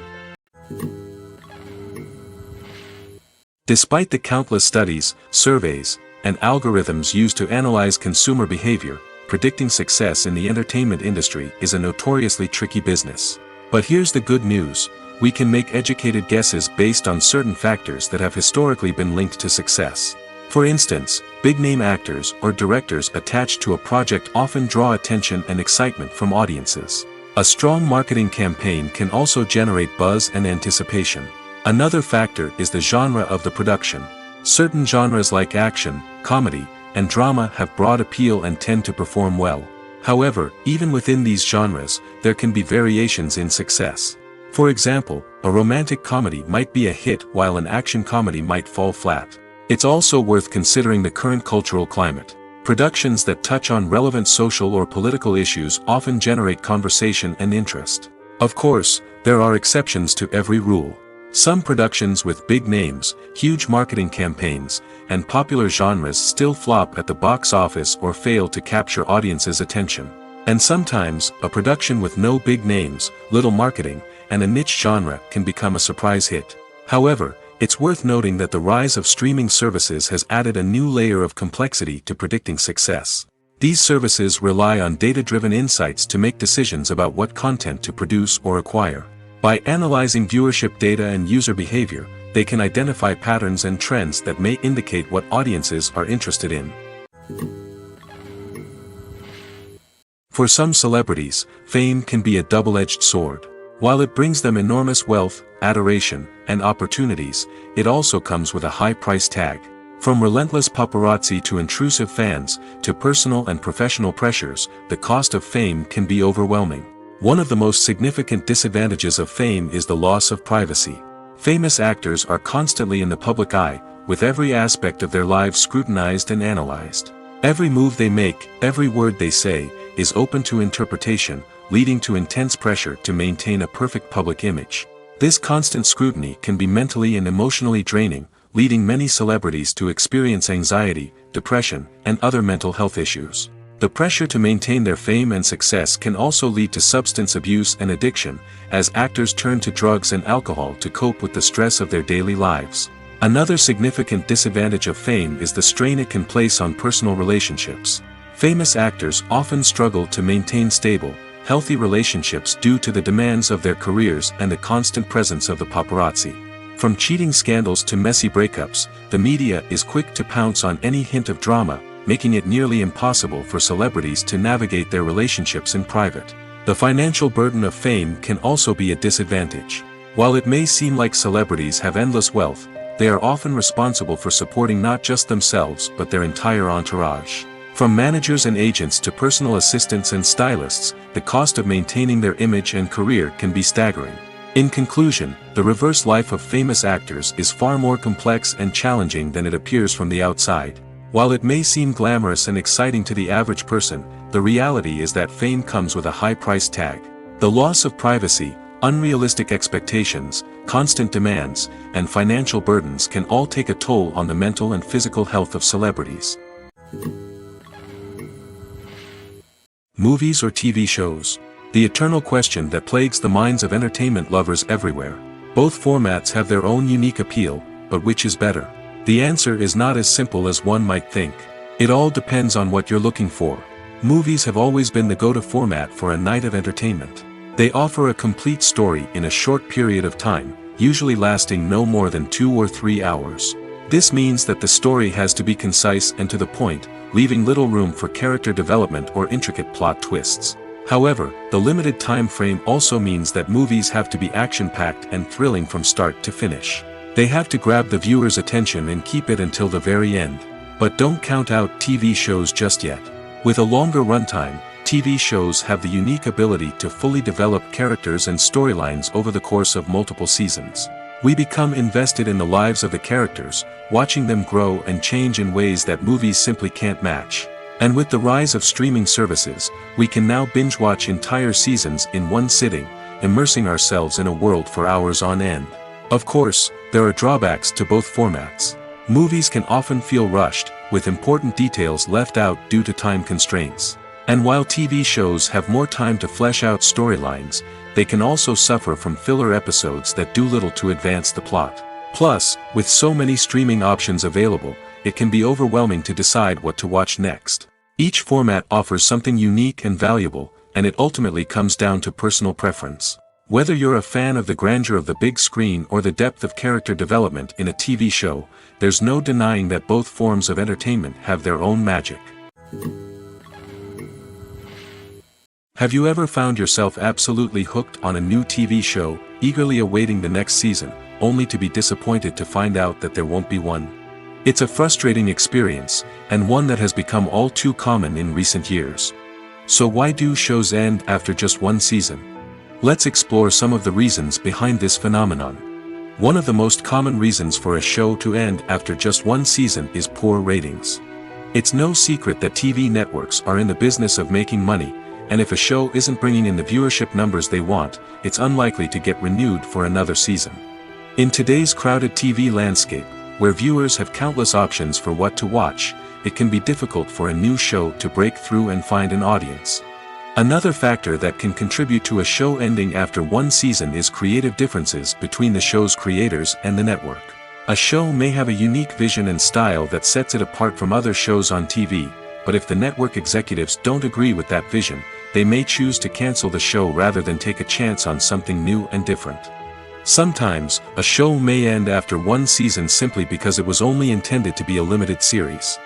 Despite the countless studies, surveys, and algorithms used to analyze consumer behavior, predicting success in the entertainment industry is a notoriously tricky business. But here's the good news: we can make educated guesses based on certain factors that have historically been linked to success. For instance, big-name actors or directors attached to a project often draw attention and excitement from audiences. A strong marketing campaign can also generate buzz and anticipation. Another factor is the genre of the production. Certain genres like action, comedy, and drama have broad appeal and tend to perform well. However, even within these genres, there can be variations in success. For example, a romantic comedy might be a hit while an action comedy might fall flat. It's also worth considering the current cultural climate. Productions that touch on relevant social or political issues often generate conversation and interest. Of course, there are exceptions to every rule. Some productions with big names, huge marketing campaigns, and popular genres still flop at the box office or fail to capture audiences' attention. And sometimes, a production with no big names, little marketing, and a niche genre can become a surprise hit. However, it's worth noting that the rise of streaming services has added a new layer of complexity to predicting success. These services rely on data-driven insights to make decisions about what content to produce or acquire. By analyzing viewership data and user behavior, they can identify patterns and trends that may indicate what audiences are interested in. For some celebrities, fame can be a double-edged sword. While it brings them enormous wealth, adoration, and opportunities, it also comes with a high price tag. From relentless paparazzi to intrusive fans, to personal and professional pressures, the cost of fame can be overwhelming. One of the most significant disadvantages of fame is the loss of privacy. Famous actors are constantly in the public eye, with every aspect of their lives scrutinized and analyzed. Every move they make, every word they say, is open to interpretation, leading to intense pressure to maintain a perfect public image. This constant scrutiny can be mentally and emotionally draining, leading many celebrities to experience anxiety, depression, and other mental health issues. The pressure to maintain their fame and success can also lead to substance abuse and addiction, as actors turn to drugs and alcohol to cope with the stress of their daily lives. Another significant disadvantage of fame is the strain it can place on personal relationships. Famous actors often struggle to maintain stable, healthy relationships due to the demands of their careers and the constant presence of the paparazzi. From cheating scandals to messy breakups, the media is quick to pounce on any hint of drama, making it nearly impossible for celebrities to navigate their relationships in private. The financial burden of fame can also be a disadvantage. While it may seem like celebrities have endless wealth, they are often responsible for supporting not just themselves but their entire entourage. From managers and agents to personal assistants and stylists, the cost of maintaining their image and career can be staggering. In conclusion, the reverse life of famous actors is far more complex and challenging than it appears from the outside. While it may seem glamorous and exciting to the average person, the reality is that fame comes with a high price tag. The loss of privacy, unrealistic expectations, constant demands, and financial burdens can all take a toll on the mental and physical health of celebrities. Movies or TV shows? The eternal question that plagues the minds of entertainment lovers everywhere. Both formats have their own unique appeal, but which is better? The answer is not as simple as one might think. It all depends on what you're looking for. Movies have always been the go-to format for a night of entertainment. They offer a complete story in a short period of time, usually lasting no more than 2 or 3 hours. This means that the story has to be concise and to the point, leaving little room for character development or intricate plot twists. However, the limited time frame also means that movies have to be action-packed and thrilling from start to finish. They have to grab the viewer's attention and keep it until the very end. But don't count out TV shows just yet. With a longer runtime, TV shows have the unique ability to fully develop characters and storylines over the course of multiple seasons. We become invested in the lives of the characters, watching them grow and change in ways that movies simply can't match. And with the rise of streaming services, we can now binge-watch entire seasons in one sitting, immersing ourselves in a world for hours on end. Of course, there are drawbacks to both formats. Movies can often feel rushed, with important details left out due to time constraints. And while TV shows have more time to flesh out storylines, they can also suffer from filler episodes that do little to advance the plot. Plus, with so many streaming options available, it can be overwhelming to decide what to watch next. Each format offers something unique and valuable, and it ultimately comes down to personal preference. Whether you're a fan of the grandeur of the big screen or the depth of character development in a TV show, there's no denying that both forms of entertainment have their own magic. Have you ever found yourself absolutely hooked on a new TV show, eagerly awaiting the next season, only to be disappointed to find out that there won't be one? It's a frustrating experience, and one that has become all too common in recent years. So why do shows end after just one season? Let's explore some of the reasons behind this phenomenon. One of the most common reasons for a show to end after just one season is poor ratings. It's no secret that TV networks are in the business of making money, and if a show isn't bringing in the viewership numbers they want, it's unlikely to get renewed for another season. In today's crowded TV landscape, where viewers have countless options for what to watch, it can be difficult for a new show to break through and find an audience. Another factor that can contribute to a show ending after one season is creative differences between the show's creators and the network. A show may have a unique vision and style that sets it apart from other shows on TV, but if the network executives don't agree with that vision, they may choose to cancel the show rather than take a chance on something new and different. Sometimes, a show may end after one season simply because it was only intended to be a limited series.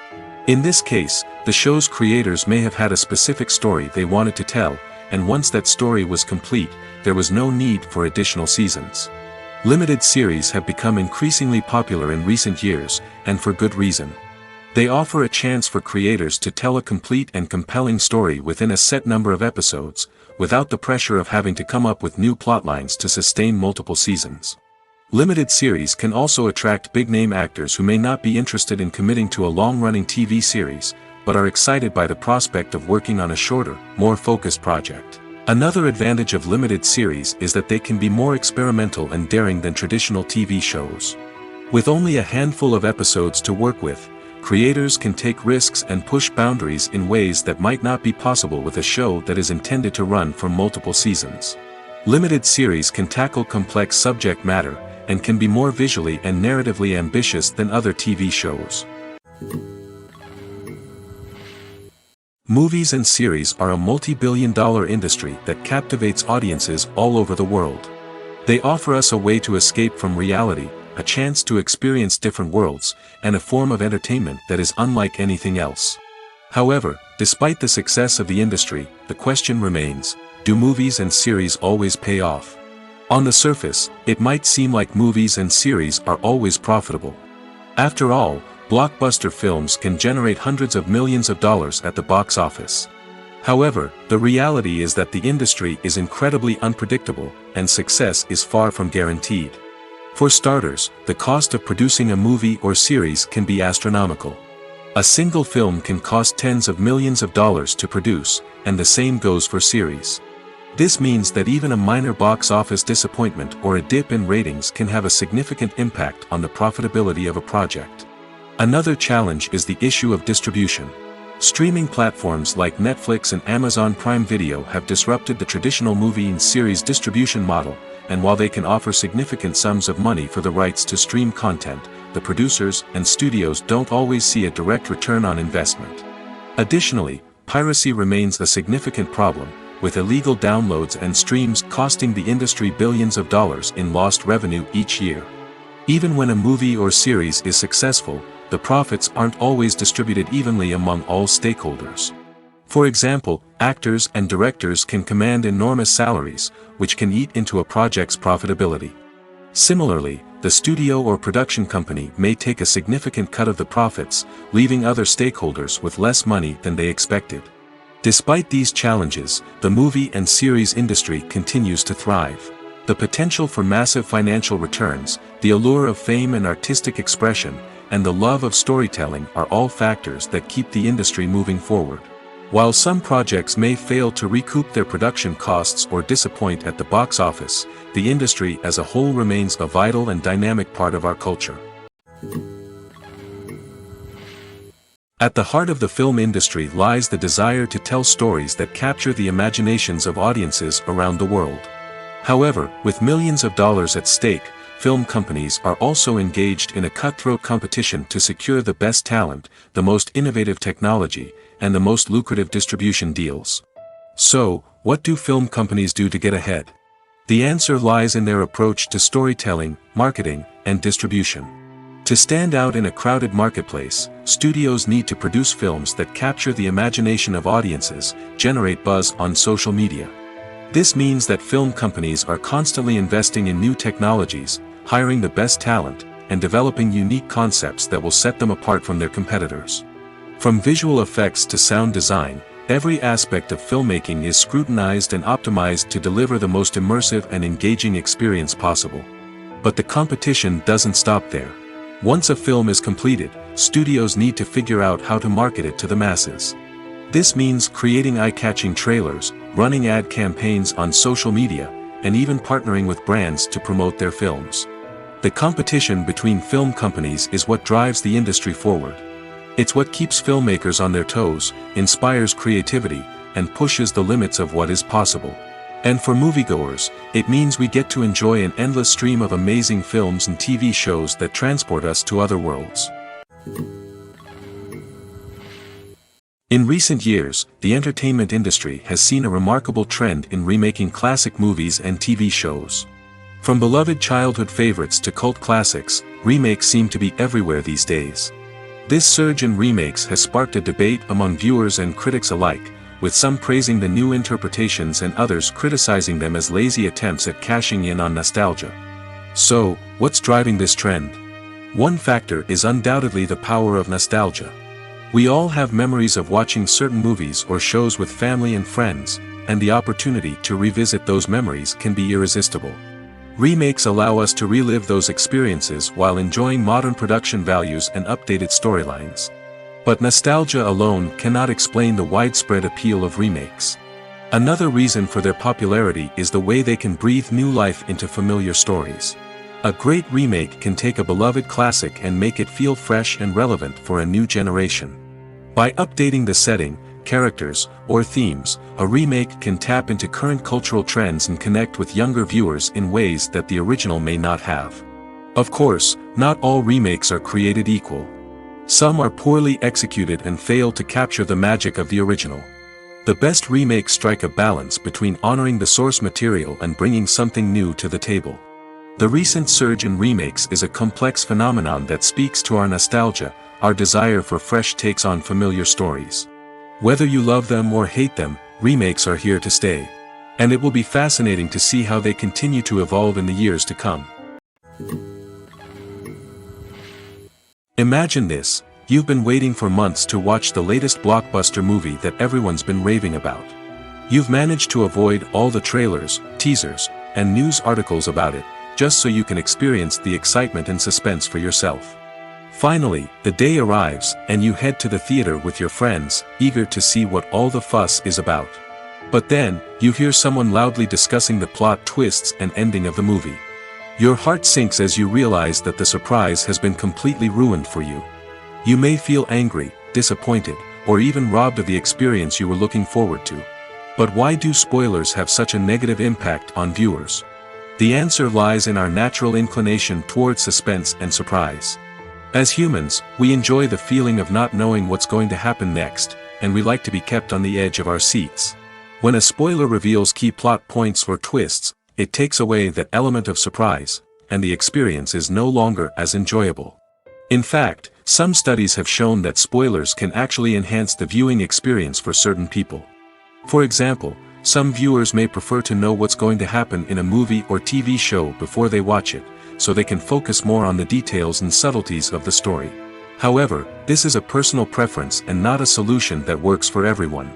In this case, the show's creators may have had a specific story they wanted to tell, and once that story was complete, there was no need for additional seasons. Limited series have become increasingly popular in recent years, and for good reason. They offer a chance for creators to tell a complete and compelling story within a set number of episodes, without the pressure of having to come up with new plotlines to sustain multiple seasons. Limited series can also attract big-name actors who may not be interested in committing to a long-running TV series, but are excited by the prospect of working on a shorter, more focused project. Another advantage of limited series is that they can be more experimental and daring than traditional TV shows. With only a handful of episodes to work with, creators can take risks and push boundaries in ways that might not be possible with a show that is intended to run for multiple seasons. Limited series can tackle complex subject matter, and can be more visually and narratively ambitious than other TV shows. Movies and series are a multi-billion-dollar industry that captivates audiences all over the world. They offer us a way to escape from reality, a chance to experience different worlds, and a form of entertainment that is unlike anything else. However, despite the success of the industry, the question remains, do movies and series always pay off? On the surface, it might seem like movies and series are always profitable. After all, blockbuster films can generate hundreds of millions of dollars at the box office. However, the reality is that the industry is incredibly unpredictable, and success is far from guaranteed. For starters, the cost of producing a movie or series can be astronomical. A single film can cost tens of millions of dollars to produce, and the same goes for series. This means that even a minor box office disappointment or a dip in ratings can have a significant impact on the profitability of a project. Another challenge is the issue of distribution. Streaming platforms like Netflix and Amazon Prime Video have disrupted the traditional movie and series distribution model, and while they can offer significant sums of money for the rights to stream content, the producers and studios don't always see a direct return on investment. Additionally, piracy remains a significant problem, with illegal downloads and streams costing the industry billions of dollars in lost revenue each year. Even when a movie or series is successful, the profits aren't always distributed evenly among all stakeholders. For example, actors and directors can command enormous salaries, which can eat into a project's profitability. Similarly, the studio or production company may take a significant cut of the profits, leaving other stakeholders with less money than they expected. Despite these challenges, the movie and series industry continues to thrive. The potential for massive financial returns, the allure of fame and artistic expression, and the love of storytelling are all factors that keep the industry moving forward. While some projects may fail to recoup their production costs or disappoint at the box office, the industry as a whole remains a vital and dynamic part of our culture. At the heart of the film industry lies the desire to tell stories that capture the imaginations of audiences around the world. However, with millions of dollars at stake, film companies are also engaged in a cutthroat competition to secure the best talent, the most innovative technology, and the most lucrative distribution deals. So, what do film companies do to get ahead? The answer lies in their approach to storytelling, marketing, and distribution. To stand out in a crowded marketplace, studios need to produce films that capture the imagination of audiences, generate buzz on social media. This means that film companies are constantly investing in new technologies, hiring the best talent, and developing unique concepts that will set them apart from their competitors. From visual effects to sound design, every aspect of filmmaking is scrutinized and optimized to deliver the most immersive and engaging experience possible. But the competition doesn't stop there. Once a film is completed, studios need to figure out how to market it to the masses. This means creating eye-catching trailers, running ad campaigns on social media, and even partnering with brands to promote their films. The competition between film companies is what drives the industry forward. It's what keeps filmmakers on their toes, inspires creativity, and pushes the limits of what is possible. And for moviegoers, it means we get to enjoy an endless stream of amazing films and TV shows that transport us to other worlds. In recent years, the entertainment industry has seen a remarkable trend in remaking classic movies and TV shows. From beloved childhood favorites to cult classics, remakes seem to be everywhere these days. This surge in remakes has sparked a debate among viewers and critics alike, with some praising the new interpretations and others criticizing them as lazy attempts at cashing in on nostalgia. So, what's driving this trend? One factor is undoubtedly the power of nostalgia. We all have memories of watching certain movies or shows with family and friends, and the opportunity to revisit those memories can be irresistible. Remakes allow us to relive those experiences while enjoying modern production values and updated storylines. But nostalgia alone cannot explain the widespread appeal of remakes. Another reason for their popularity is the way they can breathe new life into familiar stories. A great remake can take a beloved classic and make it feel fresh and relevant for a new generation. By updating the setting, characters, or themes, a remake can tap into current cultural trends and connect with younger viewers in ways that the original may not have. Of course, not all remakes are created equal. Some are poorly executed and fail to capture the magic of the original. The best remakes strike a balance between honoring the source material and bringing something new to the table. The recent surge in remakes is a complex phenomenon that speaks to our nostalgia, our desire for fresh takes on familiar stories. Whether you love them or hate them, remakes are here to stay. And it will be fascinating to see how they continue to evolve in the years to come. Imagine this: you've been waiting for months to watch the latest blockbuster movie that everyone's been raving about. You've managed to avoid all the trailers, teasers, and news articles about it, just so you can experience the excitement and suspense for yourself. Finally, the day arrives, and you head to the theater with your friends, eager to see what all the fuss is about. But then, you hear someone loudly discussing the plot twists and ending of the movie. Your heart sinks as you realize that the surprise has been completely ruined for you. You may feel angry, disappointed, or even robbed of the experience you were looking forward to. But why do spoilers have such a negative impact on viewers? The answer lies in our natural inclination toward suspense and surprise. As humans, we enjoy the feeling of not knowing what's going to happen next, and we like to be kept on the edge of our seats. When a spoiler reveals key plot points or twists, it takes away that element of surprise, and the experience is no longer as enjoyable. In fact, some studies have shown that spoilers can actually enhance the viewing experience for certain people. For example, some viewers may prefer to know what's going to happen in a movie or TV show before they watch it, so they can focus more on the details and subtleties of the story. However, this is a personal preference and not a solution that works for everyone.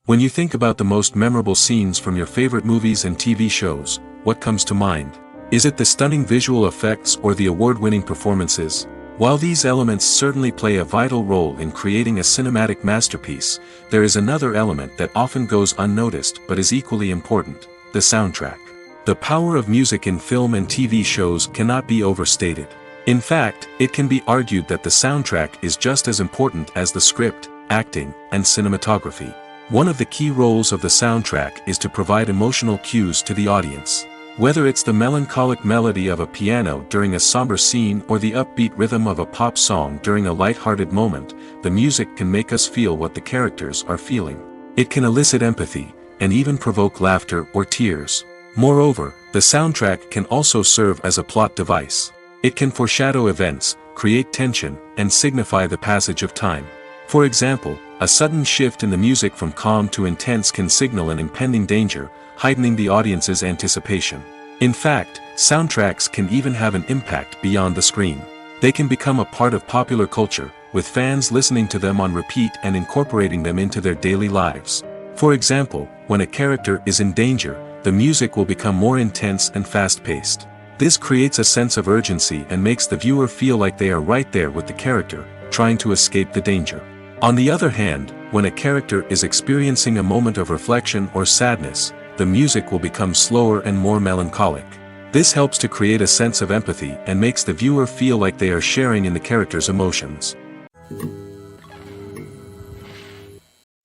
When you think about the most memorable scenes from your favorite movies and TV shows, what comes to mind? Is it the stunning visual effects or the award-winning performances? While these elements certainly play a vital role in creating a cinematic masterpiece, there is another element that often goes unnoticed but is equally important: the soundtrack. The power of music in film and TV shows cannot be overstated. In fact, it can be argued that the soundtrack is just as important as the script, acting, and cinematography. One of the key roles of the soundtrack is to provide emotional cues to the audience. Whether it's the melancholic melody of a piano during a somber scene or the upbeat rhythm of a pop song during a light-hearted moment, the music can make us feel what the characters are feeling. It can elicit empathy, and even provoke laughter or tears. Moreover, the soundtrack can also serve as a plot device. It can foreshadow events, create tension, and signify the passage of time. For example, a sudden shift in the music from calm to intense can signal an impending danger, heightening the audience's anticipation. In fact, soundtracks can even have an impact beyond the screen. They can become a part of popular culture, with fans listening to them on repeat and incorporating them into their daily lives. For example, when a character is in danger, the music will become more intense and fast-paced. This creates a sense of urgency and makes the viewer feel like they are right there with the character, trying to escape the danger. On the other hand, when a character is experiencing a moment of reflection or sadness, the music will become slower and more melancholic. This helps to create a sense of empathy and makes the viewer feel like they are sharing in the character's emotions.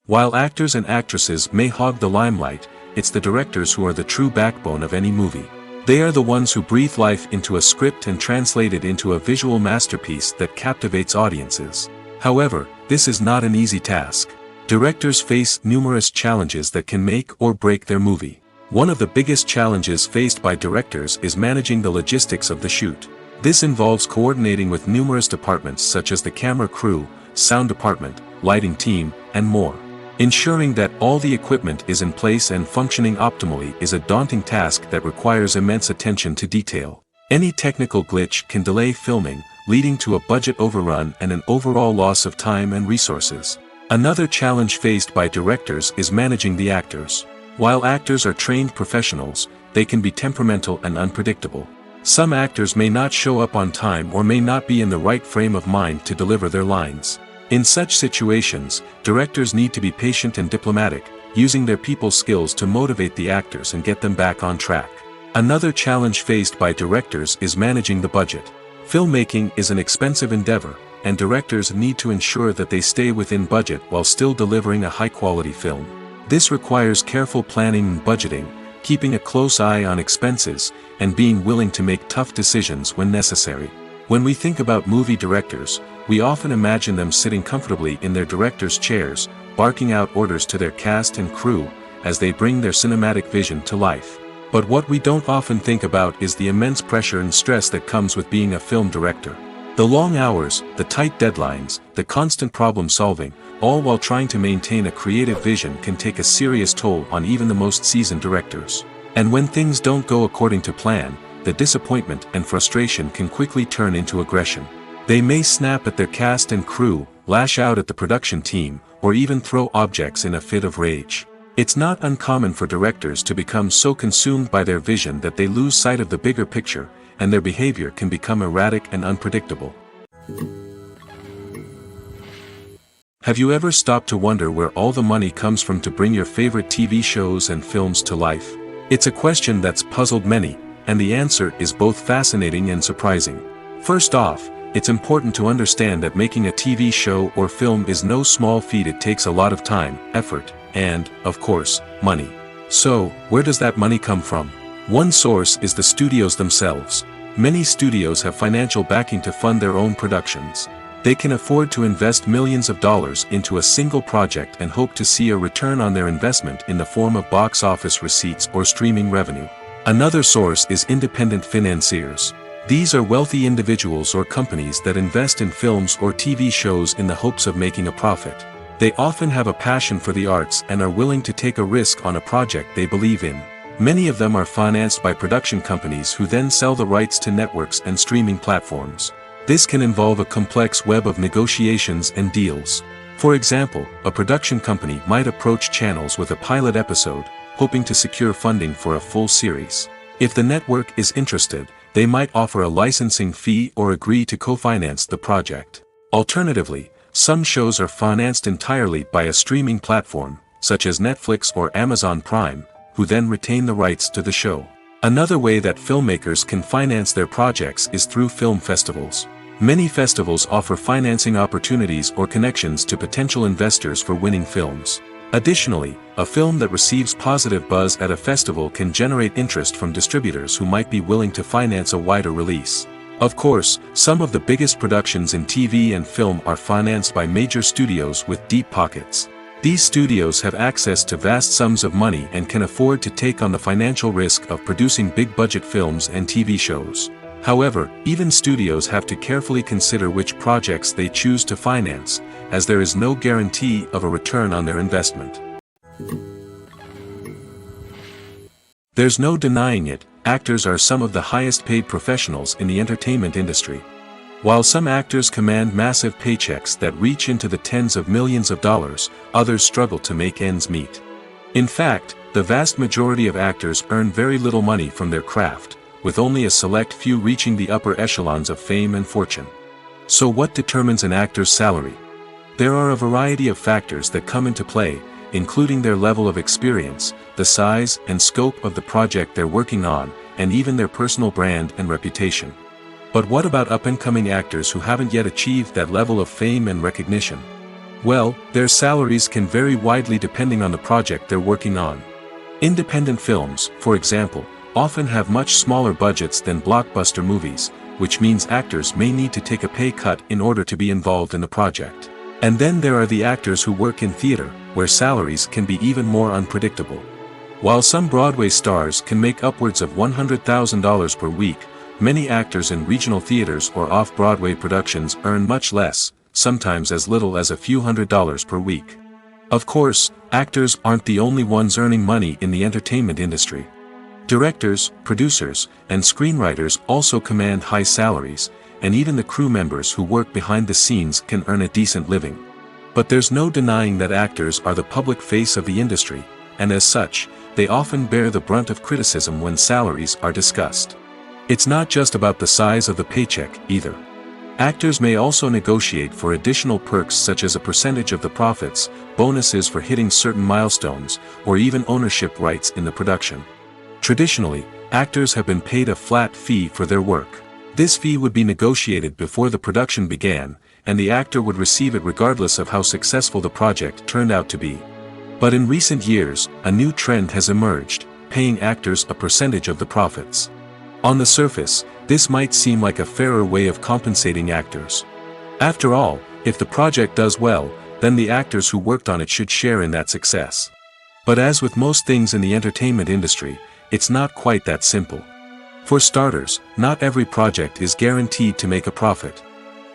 While actors and actresses may hog the limelight, it's the directors who are the true backbone of any movie. They are the ones who breathe life into a script and translate it into a visual masterpiece that captivates audiences. However, this is not an easy task. Directors face numerous challenges that can make or break their movie. One of the biggest challenges faced by directors is managing the logistics of the shoot. This involves coordinating with numerous departments such as the camera crew, sound department, lighting team, and more. Ensuring that all the equipment is in place and functioning optimally is a daunting task that requires immense attention to detail. Any technical glitch can delay filming, leading to a budget overrun and an overall loss of time and resources. Another challenge faced by directors is managing the actors. While actors are trained professionals, they can be temperamental and unpredictable. Some actors may not show up on time or may not be in the right frame of mind to deliver their lines. In such situations, directors need to be patient and diplomatic, using their people skills to motivate the actors and get them back on track. Another challenge faced by directors is managing the budget. Filmmaking is an expensive endeavor, and directors need to ensure that they stay within budget while still delivering a high-quality film. This requires careful planning and budgeting, keeping a close eye on expenses, and being willing to make tough decisions when necessary. When we think about movie directors, we often imagine them sitting comfortably in their director's chairs, barking out orders to their cast and crew, as they bring their cinematic vision to life. But what we don't often think about is the immense pressure and stress that comes with being a film director. The long hours, the tight deadlines, the constant problem solving, all while trying to maintain a creative vision can take a serious toll on even the most seasoned directors. And when things don't go according to plan, the disappointment and frustration can quickly turn into aggression. They may snap at their cast and crew, lash out at the production team, or even throw objects in a fit of rage. It's not uncommon for directors to become so consumed by their vision that they lose sight of the bigger picture, and their behavior can become erratic and unpredictable. Have you ever stopped to wonder where all the money comes from to bring your favorite TV shows and films to life? It's a question that's puzzled many, and the answer is both fascinating and surprising. First off, it's important to understand that making a TV show or film is no small feat. It takes a lot of time, effort, and, of course, money. So, where does that money come from? One source is the studios themselves. Many studios have financial backing to fund their own productions. They can afford to invest millions of dollars into a single project and hope to see a return on their investment in the form of box office receipts or streaming revenue. Another source is independent financiers. These are wealthy individuals or companies that invest in films or TV shows in the hopes of making a profit. They often have a passion for the arts and are willing to take a risk on a project they believe in. Many of them are financed by production companies who then sell the rights to networks and streaming platforms. This can involve a complex web of negotiations and deals. For example, a production company might approach channels with a pilot episode, hoping to secure funding for a full series. If the network is interested, they might offer a licensing fee or agree to co-finance the project. Alternatively, some shows are financed entirely by a streaming platform, such as Netflix or Amazon Prime, who then retain the rights to the show. Another way that filmmakers can finance their projects is through film festivals. Many festivals offer financing opportunities or connections to potential investors for winning films. Additionally, a film that receives positive buzz at a festival can generate interest from distributors who might be willing to finance a wider release. Of course, some of the biggest productions in TV and film are financed by major studios with deep pockets. These studios have access to vast sums of money and can afford to take on the financial risk of producing big-budget films and TV shows. However, even studios have to carefully consider which projects they choose to finance, as there is no guarantee of a return on their investment. There's no denying it, actors are some of the highest-paid professionals in the entertainment industry. While some actors command massive paychecks that reach into the tens of millions of dollars, others struggle to make ends meet. In fact, the vast majority of actors earn very little money from their craft, with only a select few reaching the upper echelons of fame and fortune. So what determines an actor's salary? There are a variety of factors that come into play, including their level of experience, the size and scope of the project they're working on, and even their personal brand and reputation. But what about up-and-coming actors who haven't yet achieved that level of fame and recognition? Well, their salaries can vary widely depending on the project they're working on. Independent films, for example, often have much smaller budgets than blockbuster movies, which means actors may need to take a pay cut in order to be involved in the project. And then there are the actors who work in theater, where salaries can be even more unpredictable. While some Broadway stars can make upwards of $100,000 per week, many actors in regional theaters or off-Broadway productions earn much less, sometimes as little as a few $100s per week. Of course, actors aren't the only ones earning money in the entertainment industry. Directors, producers, and screenwriters also command high salaries, and even the crew members who work behind the scenes can earn a decent living. But there's no denying that actors are the public face of the industry, and as such, they often bear the brunt of criticism when salaries are discussed. It's not just about the size of the paycheck, either. Actors may also negotiate for additional perks such as a percentage of the profits, bonuses for hitting certain milestones, or even ownership rights in the production. Traditionally, actors have been paid a flat fee for their work. This fee would be negotiated before the production began, and the actor would receive it regardless of how successful the project turned out to be. But in recent years, a new trend has emerged, paying actors a percentage of the profits. On the surface, this might seem like a fairer way of compensating actors. After all, if the project does well, then the actors who worked on it should share in that success. But as with most things in the entertainment industry, it's not quite that simple. For starters, not every project is guaranteed to make a profit.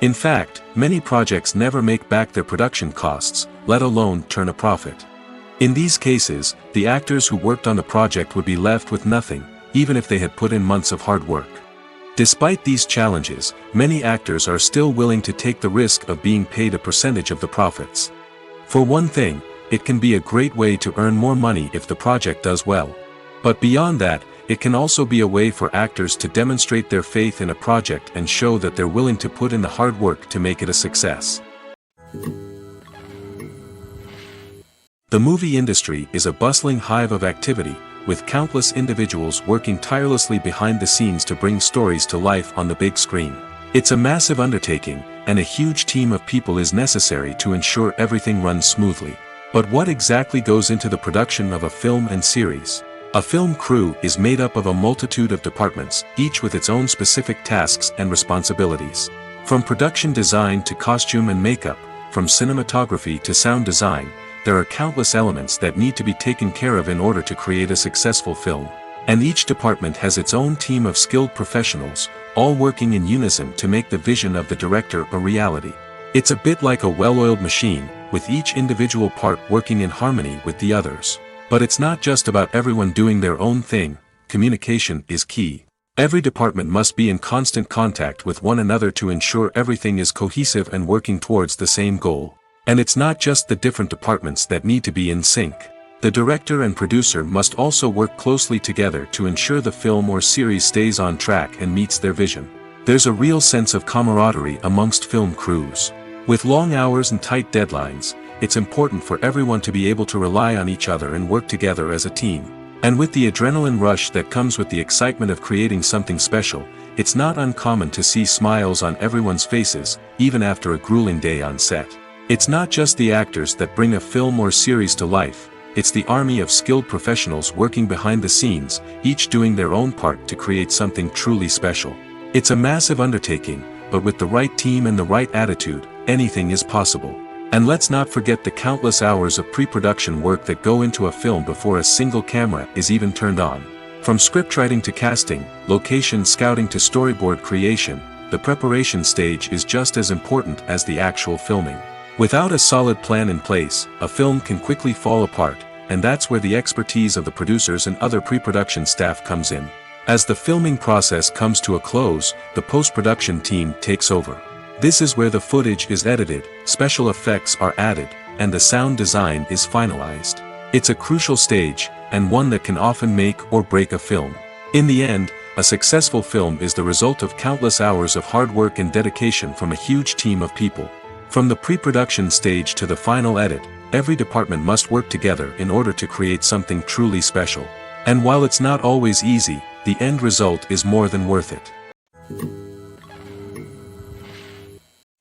In fact, many projects never make back their production costs, let alone turn a profit. In these cases, the actors who worked on the project would be left with nothing, even if they had put in months of hard work. Despite these challenges, many actors are still willing to take the risk of being paid a percentage of the profits. For one thing, it can be a great way to earn more money if the project does well. But beyond that, it can also be a way for actors to demonstrate their faith in a project and show that they're willing to put in the hard work to make it a success. The movie industry is a bustling hive of activity, with countless individuals working tirelessly behind the scenes to bring stories to life on the big screen. It's a massive undertaking, and a huge team of people is necessary to ensure everything runs smoothly. But what exactly goes into the production of a film and series? A film crew is made up of a multitude of departments, each with its own specific tasks and responsibilities. From production design to costume and makeup, from cinematography to sound design, there are countless elements that need to be taken care of in order to create a successful film. And each department has its own team of skilled professionals, all working in unison to make the vision of the director a reality. It's a bit like a well-oiled machine, with each individual part working in harmony with the others. But it's not just about everyone doing their own thing. Communication is key. Every department must be in constant contact with one another to ensure everything is cohesive and working towards the same goal. And it's not just the different departments that need to be in sync. The director and producer must also work closely together to ensure the film or series stays on track and meets their vision. There's a real sense of camaraderie amongst film crews. With long hours and tight deadlines, it's important for everyone to be able to rely on each other and work together as a team. And with the adrenaline rush that comes with the excitement of creating something special, it's not uncommon to see smiles on everyone's faces, even after a grueling day on set. It's not just the actors that bring a film or series to life, it's the army of skilled professionals working behind the scenes, each doing their own part to create something truly special. It's a massive undertaking, but with the right team and the right attitude, anything is possible. And let's not forget the countless hours of pre-production work that go into a film before a single camera is even turned on. From scriptwriting to casting, location scouting to storyboard creation, the preparation stage is just as important as the actual filming. Without a solid plan in place, a film can quickly fall apart, and that's where the expertise of the producers and other pre-production staff comes in. As the filming process comes to a close, the post-production team takes over. This is where the footage is edited, special effects are added, and the sound design is finalized. It's a crucial stage, and one that can often make or break a film. In the end, a successful film is the result of countless hours of hard work and dedication from a huge team of people. From the pre-production stage to the final edit, every department must work together in order to create something truly special. And while it's not always easy, the end result is more than worth it.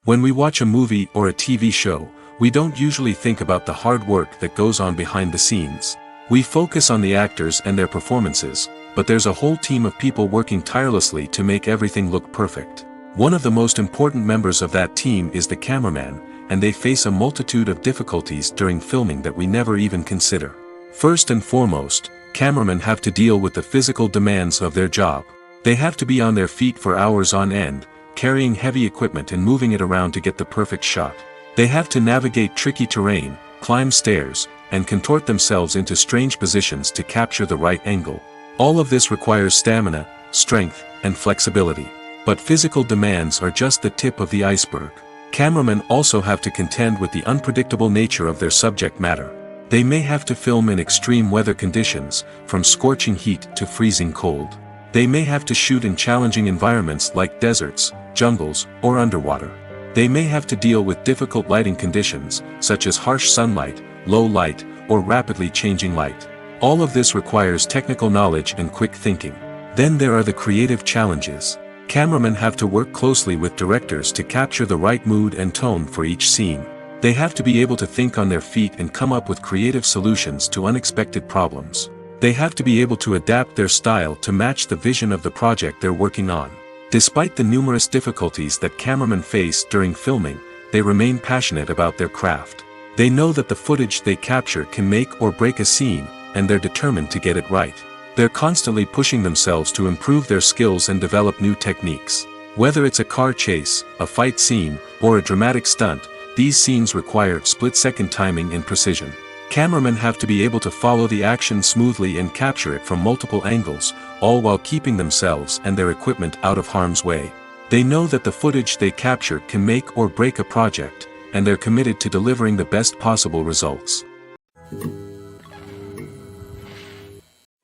When we watch a movie or a TV show, we don't usually think about the hard work that goes on behind the scenes. We focus on the actors and their performances, but there's a whole team of people working tirelessly to make everything look perfect. One of the most important members of that team is the cameraman, and they face a multitude of difficulties during filming that we never even consider. First and foremost, cameramen have to deal with the physical demands of their job. They have to be on their feet for hours on end, carrying heavy equipment and moving it around to get the perfect shot. They have to navigate tricky terrain, climb stairs, and contort themselves into strange positions to capture the right angle. All of this requires stamina, strength, and flexibility. But physical demands are just the tip of the iceberg. Cameramen also have to contend with the unpredictable nature of their subject matter. They may have to film in extreme weather conditions, from scorching heat to freezing cold. They may have to shoot in challenging environments like deserts, jungles, or underwater. They may have to deal with difficult lighting conditions, such as harsh sunlight, low light, or rapidly changing light. All of this requires technical knowledge and quick thinking. Then there are the creative challenges. Cameramen have to work closely with directors to capture the right mood and tone for each scene. They have to be able to think on their feet and come up with creative solutions to unexpected problems. They have to be able to adapt their style to match the vision of the project they're working on. Despite the numerous difficulties that cameramen face during filming, they remain passionate about their craft. They know that the footage they capture can make or break a scene, and they're determined to get it right. They're constantly pushing themselves to improve their skills and develop new techniques. Whether it's a car chase, a fight scene, or a dramatic stunt, these scenes require split-second timing and precision. Cameramen have to be able to follow the action smoothly and capture it from multiple angles, all while keeping themselves and their equipment out of harm's way. They know that the footage they capture can make or break a project, and they're committed to delivering the best possible results.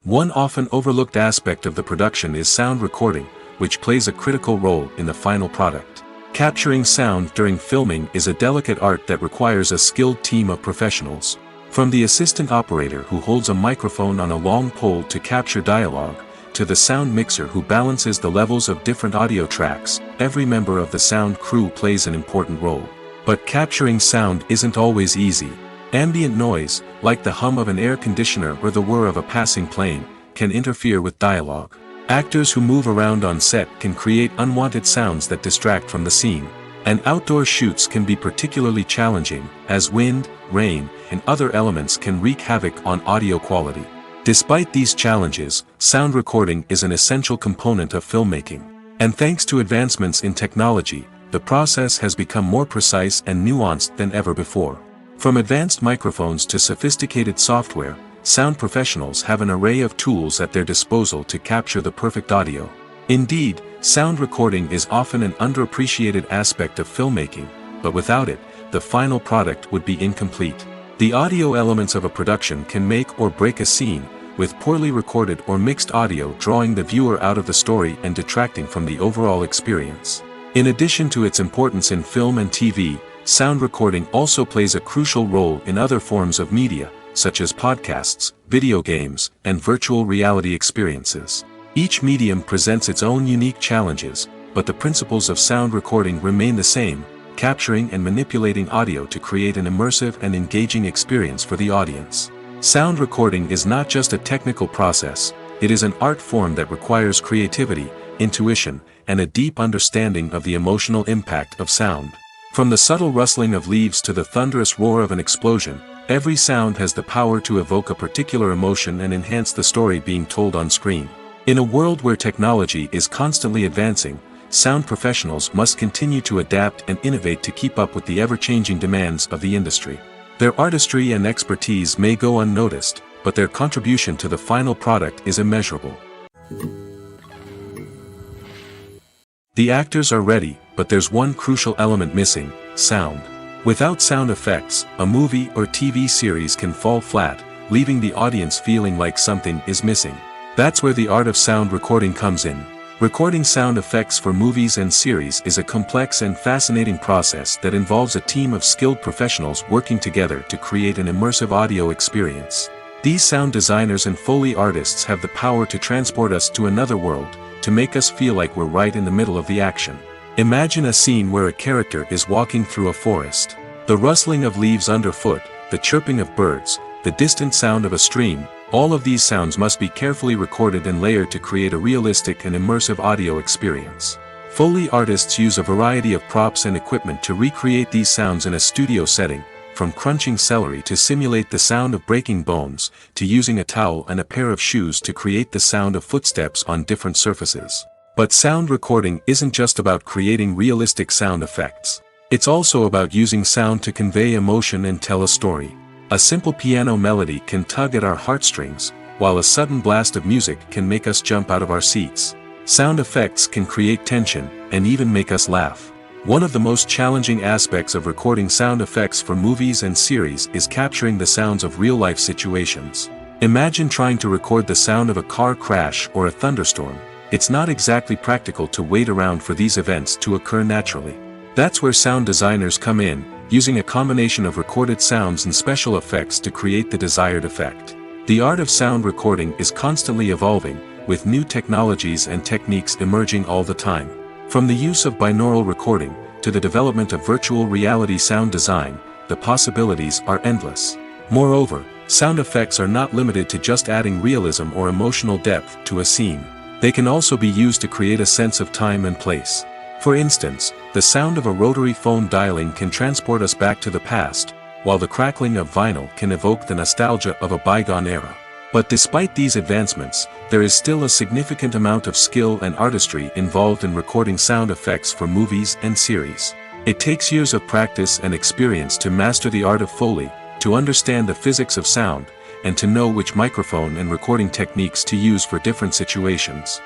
One often overlooked aspect of the production is sound recording, which plays a critical role in the final product. Capturing sound during filming is a delicate art that requires a skilled team of professionals. From the assistant operator who holds a microphone on a long pole to capture dialogue, to the sound mixer who balances the levels of different audio tracks, every member of the sound crew plays an important role. But capturing sound isn't always easy. Ambient noise, like the hum of an air conditioner or the whir of a passing plane, can interfere with dialogue. Actors who move around on set can create unwanted sounds that distract from the scene. And outdoor shoots can be particularly challenging, as wind, rain, and other elements can wreak havoc on audio quality. Despite these challenges, sound recording is an essential component of filmmaking. And thanks to advancements in technology, the process has become more precise and nuanced than ever before. From advanced microphones to sophisticated software, sound professionals have an array of tools at their disposal to capture the perfect audio. Indeed, sound recording is often an underappreciated aspect of filmmaking, but without it, the final product would be incomplete. The audio elements of a production can make or break a scene, with poorly recorded or mixed audio drawing the viewer out of the story and detracting from the overall experience. In addition to its importance in film and TV, sound recording also plays a crucial role in other forms of media, such as podcasts, video games, and virtual reality experiences. Each medium presents its own unique challenges, but the principles of sound recording remain the same, capturing and manipulating audio to create an immersive and engaging experience for the audience. Sound recording is not just a technical process, it is an art form that requires creativity, intuition, and a deep understanding of the emotional impact of sound. From the subtle rustling of leaves to the thunderous roar of an explosion, every sound has the power to evoke a particular emotion and enhance the story being told on screen. In a world where technology is constantly advancing, sound professionals must continue to adapt and innovate to keep up with the ever-changing demands of the industry. Their artistry and expertise may go unnoticed, but their contribution to the final product is immeasurable. The actors are ready, but there's one crucial element missing: sound. Without sound effects, a movie or TV series can fall flat, leaving the audience feeling like something is missing. That's where the art of sound recording comes in. Recording sound effects for movies and series is a complex and fascinating process that involves a team of skilled professionals working together to create an immersive audio experience. These sound designers and Foley artists have the power to transport us to another world, to make us feel like we're right in the middle of the action. Imagine a scene where a character is walking through a forest. The rustling of leaves underfoot, the chirping of birds, the distant sound of a stream, all of these sounds must be carefully recorded and layered to create a realistic and immersive audio experience. Foley artists use a variety of props and equipment to recreate these sounds in a studio setting, from crunching celery to simulate the sound of breaking bones, to using a towel and a pair of shoes to create the sound of footsteps on different surfaces. But sound recording isn't just about creating realistic sound effects. It's also about using sound to convey emotion and tell a story. A simple piano melody can tug at our heartstrings, while a sudden blast of music can make us jump out of our seats. Sound effects can create tension, and even make us laugh. One of the most challenging aspects of recording sound effects for movies and series is capturing the sounds of real-life situations. Imagine trying to record the sound of a car crash or a thunderstorm. It's not exactly practical to wait around for these events to occur naturally. That's where sound designers come in, using a combination of recorded sounds and special effects to create the desired effect. The art of sound recording is constantly evolving, with new technologies and techniques emerging all the time. From the use of binaural recording, to the development of virtual reality sound design, the possibilities are endless. Moreover, sound effects are not limited to just adding realism or emotional depth to a scene. They can also be used to create a sense of time and place. For instance, the sound of a rotary phone dialing can transport us back to the past, while the crackling of vinyl can evoke the nostalgia of a bygone era. But despite these advancements, there is still a significant amount of skill and artistry involved in recording sound effects for movies and series. It takes years of practice and experience to master the art of Foley, to understand the physics of sound, and to know which microphone and recording techniques to use for different situations.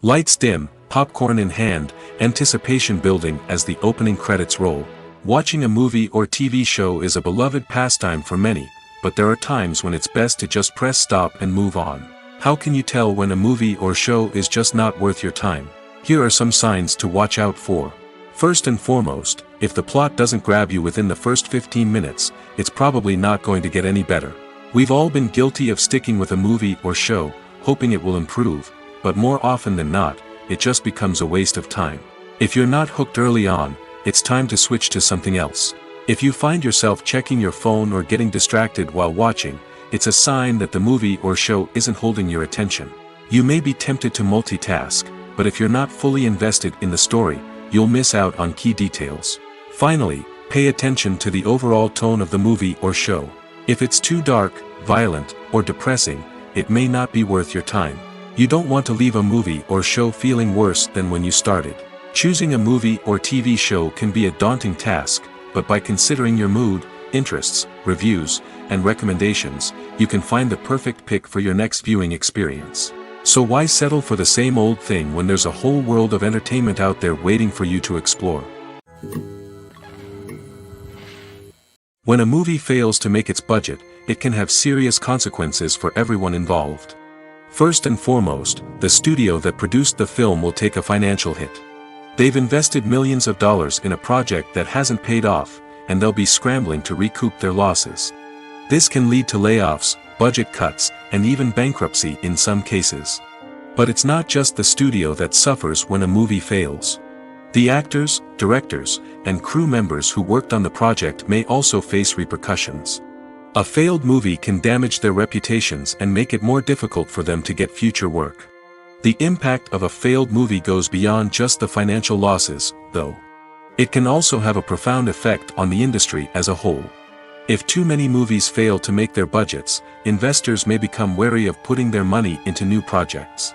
Lights dim, popcorn in hand, anticipation building as the opening credits roll. Watching a movie or TV show is a beloved pastime for many, but there are times when it's best to just press stop and move on. How can you tell when a movie or show is just not worth your time? Here are some signs to watch out for. First and foremost, if the plot doesn't grab you within the first 15 minutes, it's probably not going to get any better. We've all been guilty of sticking with a movie or show, hoping it will improve, but more often than not, it just becomes a waste of time. If you're not hooked early on, it's time to switch to something else. If you find yourself checking your phone or getting distracted while watching, it's a sign that the movie or show isn't holding your attention. You may be tempted to multitask, but if you're not fully invested in the story, you'll miss out on key details. Finally, pay attention to the overall tone of the movie or show. If it's too dark, violent, or depressing, it may not be worth your time. You don't want to leave a movie or show feeling worse than when you started. Choosing a movie or TV show can be a daunting task, but by considering your mood, interests, reviews, and recommendations, you can find the perfect pick for your next viewing experience. So why settle for the same old thing when there's a whole world of entertainment out there waiting for you to explore? When a movie fails to make its budget, it can have serious consequences for everyone involved. First and foremost, the studio that produced the film will take a financial hit. They've invested millions of dollars in a project that hasn't paid off, and they'll be scrambling to recoup their losses. This can lead to layoffs, budget cuts, and even bankruptcy in some cases. But it's not just the studio that suffers when a movie fails. The actors, directors, and crew members who worked on the project may also face repercussions. A failed movie can damage their reputations and make it more difficult for them to get future work. The impact of a failed movie goes beyond just the financial losses, though. It can also have a profound effect on the industry as a whole. If too many movies fail to make their budgets, investors may become wary of putting their money into new projects.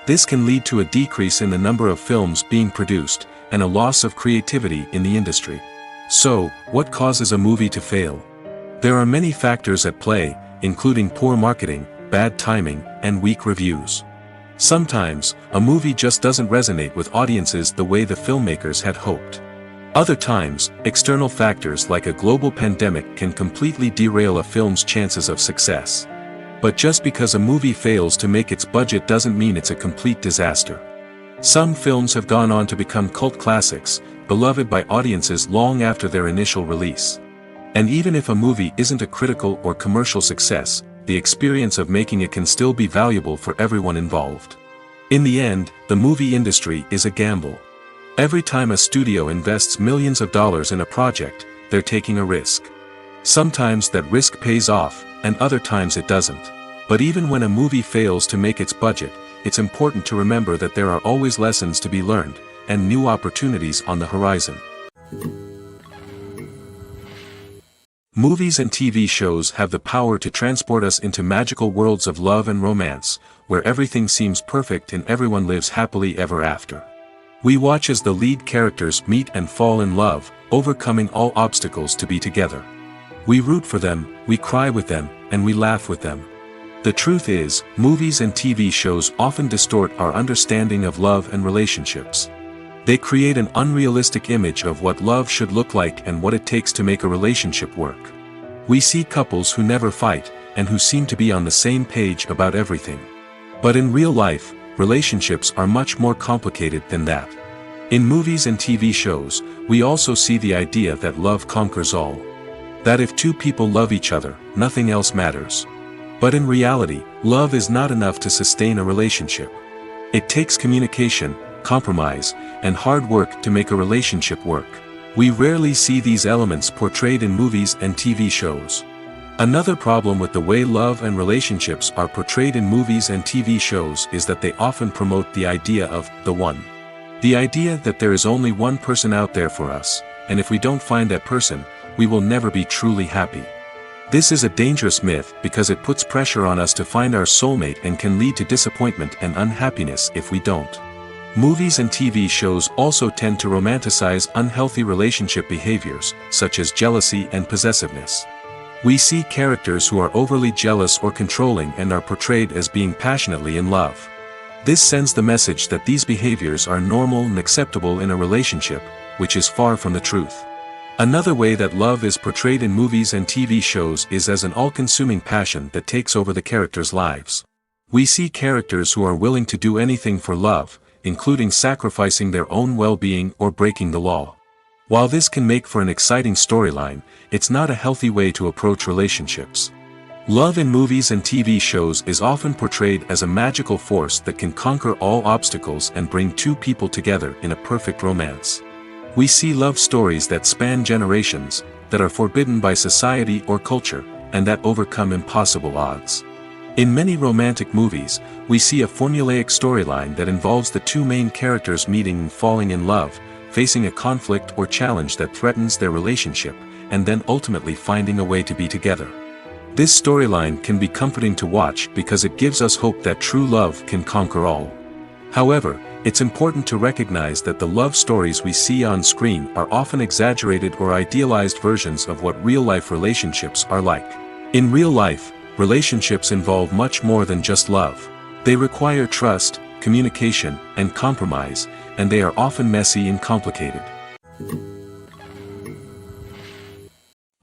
This can lead to a decrease in the number of films being produced, and a loss of creativity in the industry. So, what causes a movie to fail? There are many factors at play, including poor marketing, bad timing, and weak reviews. Sometimes, a movie just doesn't resonate with audiences the way the filmmakers had hoped. Other times, external factors like a global pandemic can completely derail a film's chances of success. But just because a movie fails to make its budget doesn't mean it's a complete disaster. Some films have gone on to become cult classics, beloved by audiences long after their initial release. And even if a movie isn't a critical or commercial success, the experience of making it can still be valuable for everyone involved. In the end, the movie industry is a gamble. Every time a studio invests millions of dollars in a project, they're taking a risk. Sometimes that risk pays off, and other times it doesn't. But even when a movie fails to make its budget, it's important to remember that there are always lessons to be learned, and new opportunities on the horizon. Movies and TV shows have the power to transport us into magical worlds of love and romance, where everything seems perfect and everyone lives happily ever after. We watch as the lead characters meet and fall in love, overcoming all obstacles to be together. We root for them, we cry with them, and we laugh with them. The truth is, movies and TV shows often distort our understanding of love and relationships. They create an unrealistic image of what love should look like and what it takes to make a relationship work. We see couples who never fight, and who seem to be on the same page about everything. But in real life, relationships are much more complicated than that. In movies and TV shows, we also see the idea that love conquers all. That if two people love each other, nothing else matters. But in reality, love is not enough to sustain a relationship. It takes communication, compromise, and hard work to make a relationship work. We rarely see these elements portrayed in movies and TV shows. Another problem with the way love and relationships are portrayed in movies and TV shows is that they often promote the idea of the one. The idea that there is only one person out there for us, and if we don't find that person, we will never be truly happy. This is a dangerous myth because it puts pressure on us to find our soulmate and can lead to disappointment and unhappiness if we don't. Movies and TV shows also tend to romanticize unhealthy relationship behaviors, such as jealousy and possessiveness. We see characters who are overly jealous or controlling and are portrayed as being passionately in love. This sends the message that these behaviors are normal and acceptable in a relationship, which is far from the truth. Another way that love is portrayed in movies and TV shows is as an all-consuming passion that takes over the characters' lives. We see characters who are willing to do anything for love, including sacrificing their own well-being or breaking the law. While this can make for an exciting storyline, it's not a healthy way to approach relationships. Love in movies and TV shows is often portrayed as a magical force that can conquer all obstacles and bring two people together in a perfect romance. We see love stories that span generations, that are forbidden by society or culture, and that overcome impossible odds. In many romantic movies, we see a formulaic storyline that involves the two main characters meeting and falling in love, facing a conflict or challenge that threatens their relationship, and then ultimately finding a way to be together. This storyline can be comforting to watch because it gives us hope that true love can conquer all. However, it's important to recognize that the love stories we see on screen are often exaggerated or idealized versions of what real-life relationships are like. In real life, relationships involve much more than just love. They require trust, communication, and compromise, and they are often messy and complicated.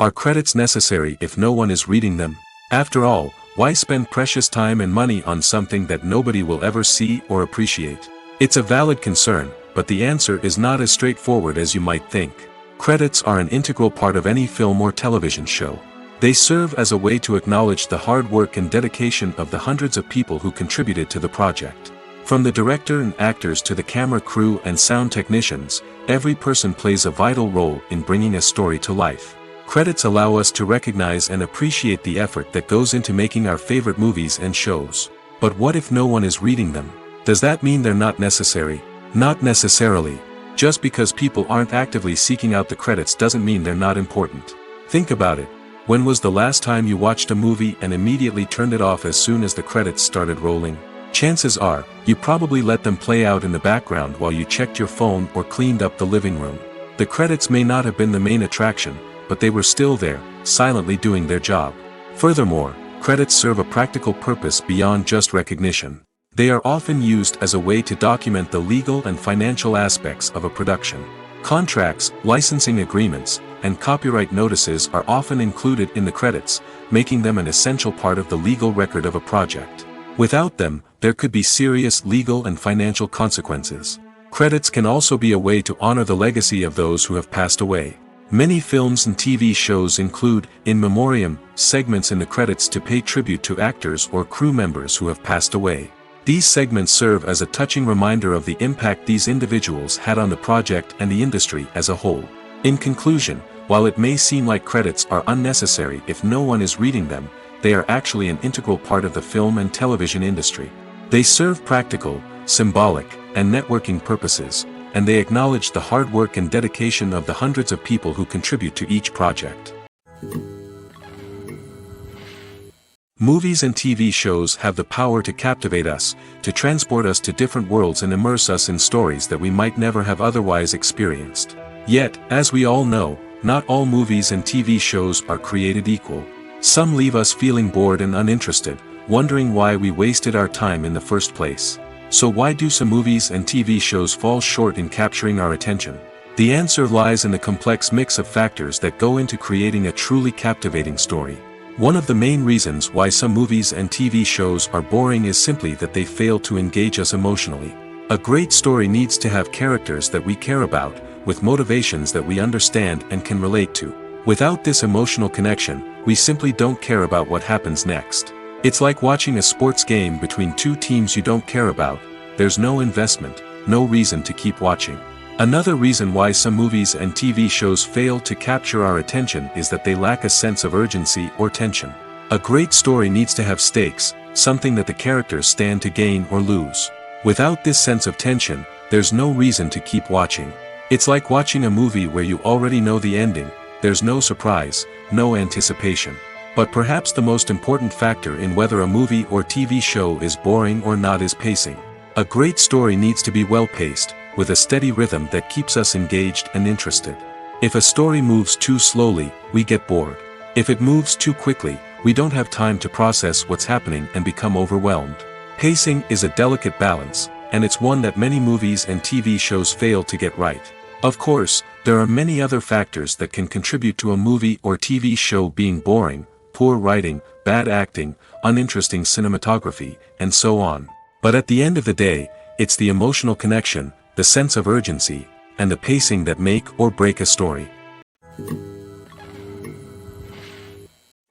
Are credits necessary if no one is reading them? After all, why spend precious time and money on something that nobody will ever see or appreciate? It's a valid concern, but the answer is not as straightforward as you might think. Credits are an integral part of any film or television show. They serve as a way to acknowledge the hard work and dedication of the hundreds of people who contributed to the project. From the director and actors to the camera crew and sound technicians, every person plays a vital role in bringing a story to life. Credits allow us to recognize and appreciate the effort that goes into making our favorite movies and shows. But what if no one is reading them? Does that mean they're not necessary? Not necessarily. Just because people aren't actively seeking out the credits doesn't mean they're not important. Think about it. When was the last time you watched a movie and immediately turned it off as soon as the credits started rolling? Chances are, you probably let them play out in the background while you checked your phone or cleaned up the living room. The credits may not have been the main attraction, but they were still there, silently doing their job. Furthermore, credits serve a practical purpose beyond just recognition. They are often used as a way to document the legal and financial aspects of a production. Contracts, licensing agreements, and copyright notices are often included in the credits, making them an essential part of the legal record of a project. Without them, there could be serious legal and financial consequences. Credits can also be a way to honor the legacy of those who have passed away. Many films and TV shows include, in memoriam, segments in the credits to pay tribute to actors or crew members who have passed away. These segments serve as a touching reminder of the impact these individuals had on the project and the industry as a whole. In conclusion, while it may seem like credits are unnecessary if no one is reading them, they are actually an integral part of the film and television industry. They serve practical, symbolic, and networking purposes, and they acknowledge the hard work and dedication of the hundreds of people who contribute to each project. Movies and TV shows have the power to captivate us, to transport us to different worlds and immerse us in stories that we might never have otherwise experienced. Yet, as we all know, not all movies and TV shows are created equal. Some leave us feeling bored and uninterested, wondering why we wasted our time in the first place. So why do some movies and TV shows fall short in capturing our attention? The answer lies in the complex mix of factors that go into creating a truly captivating story. One of the main reasons why some movies and TV shows are boring is simply that they fail to engage us emotionally. A great story needs to have characters that we care about, with motivations that we understand and can relate to. Without this emotional connection, we simply don't care about what happens next. It's like watching a sports game between two teams you don't care about. There's no investment, no reason to keep watching. Another reason why some movies and TV shows fail to capture our attention is that they lack a sense of urgency or tension. A great story needs to have stakes, something that the characters stand to gain or lose. Without this sense of tension, there's no reason to keep watching. It's like watching a movie where you already know the ending. There's no surprise, no anticipation. But perhaps the most important factor in whether a movie or TV show is boring or not is pacing. A great story needs to be well-paced, with a steady rhythm that keeps us engaged and interested. If a story moves too slowly, we get bored. If it moves too quickly, we don't have time to process what's happening and become overwhelmed. Pacing is a delicate balance, and it's one that many movies and TV shows fail to get right. Of course, there are many other factors that can contribute to a movie or TV show being boring: poor writing, bad acting, uninteresting cinematography, and so on. But at the end of the day, it's the emotional connection, the sense of urgency, and the pacing that make or break a story.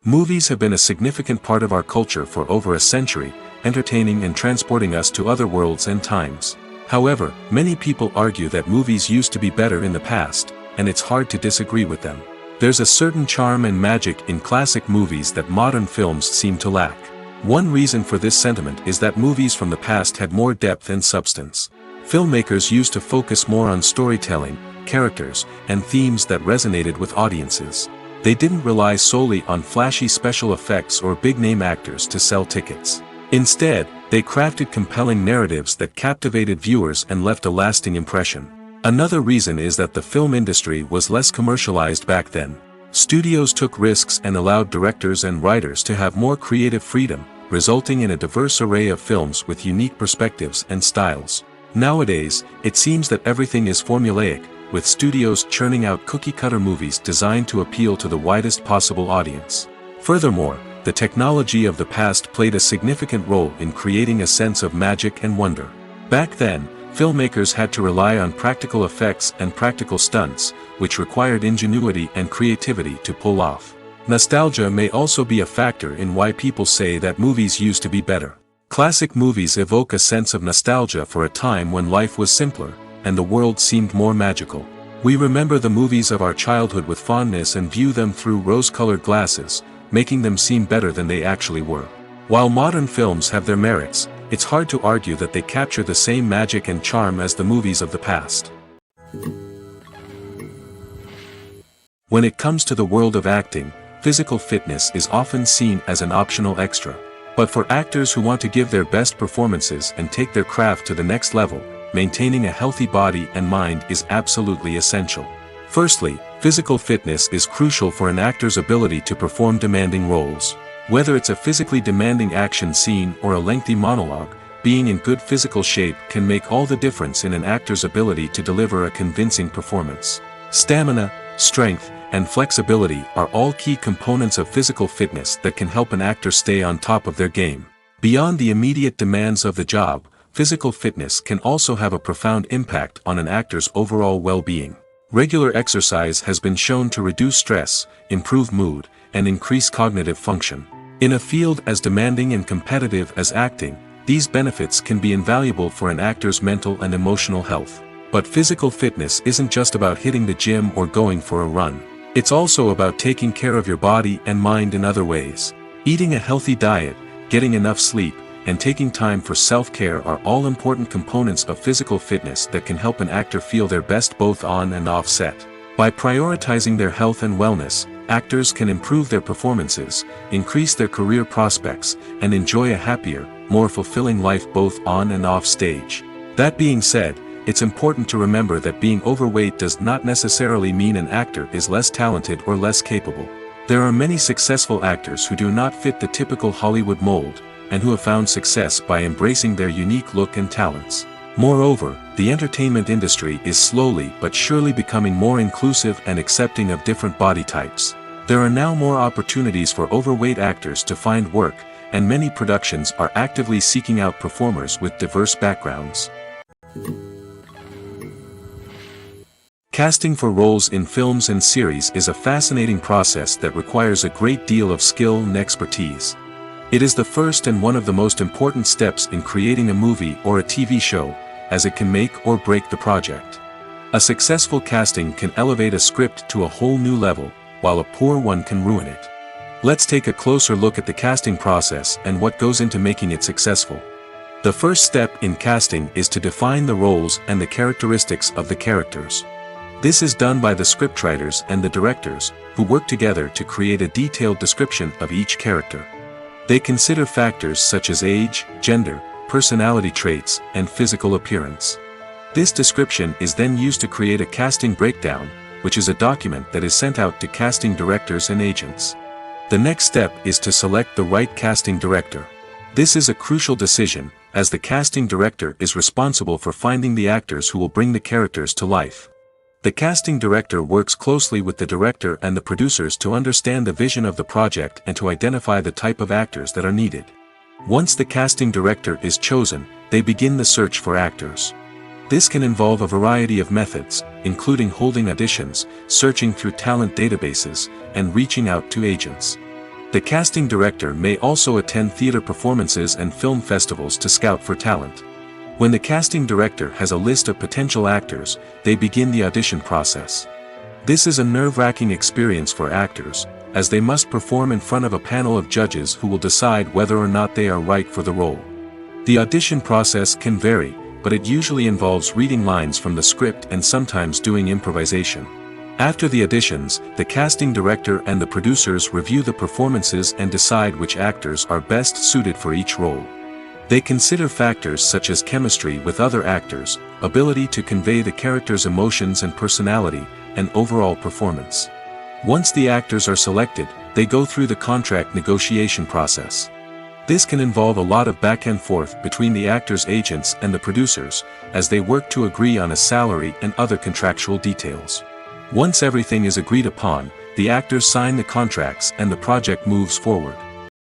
Movies have been a significant part of our culture for over a century, entertaining and transporting us to other worlds and times. However, many people argue that movies used to be better in the past, and it's hard to disagree with them. There's a certain charm and magic in classic movies that modern films seem to lack. One reason for this sentiment is that movies from the past had more depth and substance. Filmmakers used to focus more on storytelling, characters, and themes that resonated with audiences. They didn't rely solely on flashy special effects or big-name actors to sell tickets. Instead, they crafted compelling narratives that captivated viewers and left a lasting impression. Another reason is that the film industry was less commercialized back then. Studios took risks and allowed directors and writers to have more creative freedom, resulting in a diverse array of films with unique perspectives and styles. Nowadays, it seems that everything is formulaic, with studios churning out cookie-cutter movies designed to appeal to the widest possible audience. Furthermore, the technology of the past played a significant role in creating a sense of magic and wonder. Back then, filmmakers had to rely on practical effects and practical stunts, which required ingenuity and creativity to pull off. Nostalgia may also be a factor in why people say that movies used to be better. Classic movies evoke a sense of nostalgia for a time when life was simpler, and the world seemed more magical. We remember the movies of our childhood with fondness and view them through rose-colored glasses, making them seem better than they actually were. While modern films have their merits, it's hard to argue that they capture the same magic and charm as the movies of the past. When it comes to the world of acting, physical fitness is often seen as an optional extra. But for actors who want to give their best performances and take their craft to the next level, maintaining a healthy body and mind is absolutely essential. Firstly, physical fitness is crucial for an actor's ability to perform demanding roles. Whether it's a physically demanding action scene or a lengthy monologue, being in good physical shape can make all the difference in an actor's ability to deliver a convincing performance. Stamina, strength, and flexibility are all key components of physical fitness that can help an actor stay on top of their game. Beyond the immediate demands of the job, physical fitness can also have a profound impact on an actor's overall well-being. Regular exercise has been shown to reduce stress, improve mood, and increase cognitive function. In a field as demanding and competitive as acting, these benefits can be invaluable for an actor's mental and emotional health. But physical fitness isn't just about hitting the gym or going for a run. It's also about taking care of your body and mind in other ways. Eating a healthy diet, getting enough sleep, and taking time for self-care are all important components of physical fitness that can help an actor feel their best both on and off set. By prioritizing their health and wellness, actors can improve their performances, increase their career prospects, and enjoy a happier, more fulfilling life both on and off stage. That being said, it's important to remember that being overweight does not necessarily mean an actor is less talented or less capable. There are many successful actors who do not fit the typical Hollywood mold, and who have found success by embracing their unique look and talents. Moreover, the entertainment industry is slowly but surely becoming more inclusive and accepting of different body types. There are now more opportunities for overweight actors to find work, and many productions are actively seeking out performers with diverse backgrounds. Casting for roles in films and series is a fascinating process that requires a great deal of skill and expertise. It is the first and one of the most important steps in creating a movie or a TV show, as it can make or break the project. A successful casting can elevate a script to a whole new level, while a poor one can ruin it. Let's take a closer look at the casting process and what goes into making it successful. The first step in casting is to define the roles and the characteristics of the characters. This is done by the scriptwriters and the directors, who work together to create a detailed description of each character. They consider factors such as age, gender, personality traits, and physical appearance. This description is then used to create a casting breakdown, which is a document that is sent out to casting directors and agents. The next step is to select the right casting director. This is a crucial decision, as the casting director is responsible for finding the actors who will bring the characters to life. The casting director works closely with the director and the producers to understand the vision of the project and to identify the type of actors that are needed. Once the casting director is chosen, they begin the search for actors. This can involve a variety of methods, including holding auditions, searching through talent databases, and reaching out to agents. The casting director may also attend theater performances and film festivals to scout for talent. When the casting director has a list of potential actors, they begin the audition process. This is a nerve-wracking experience for actors, as they must perform in front of a panel of judges who will decide whether or not they are right for the role. The audition process can vary, but it usually involves reading lines from the script and sometimes doing improvisation. After the auditions, the casting director and the producers review the performances and decide which actors are best suited for each role. They consider factors such as chemistry with other actors, ability to convey the character's emotions and personality, and overall performance. Once the actors are selected, they go through the contract negotiation process. This can involve a lot of back and forth between the actors' agents and the producers, as they work to agree on a salary and other contractual details. Once everything is agreed upon, the actors sign the contracts and the project moves forward.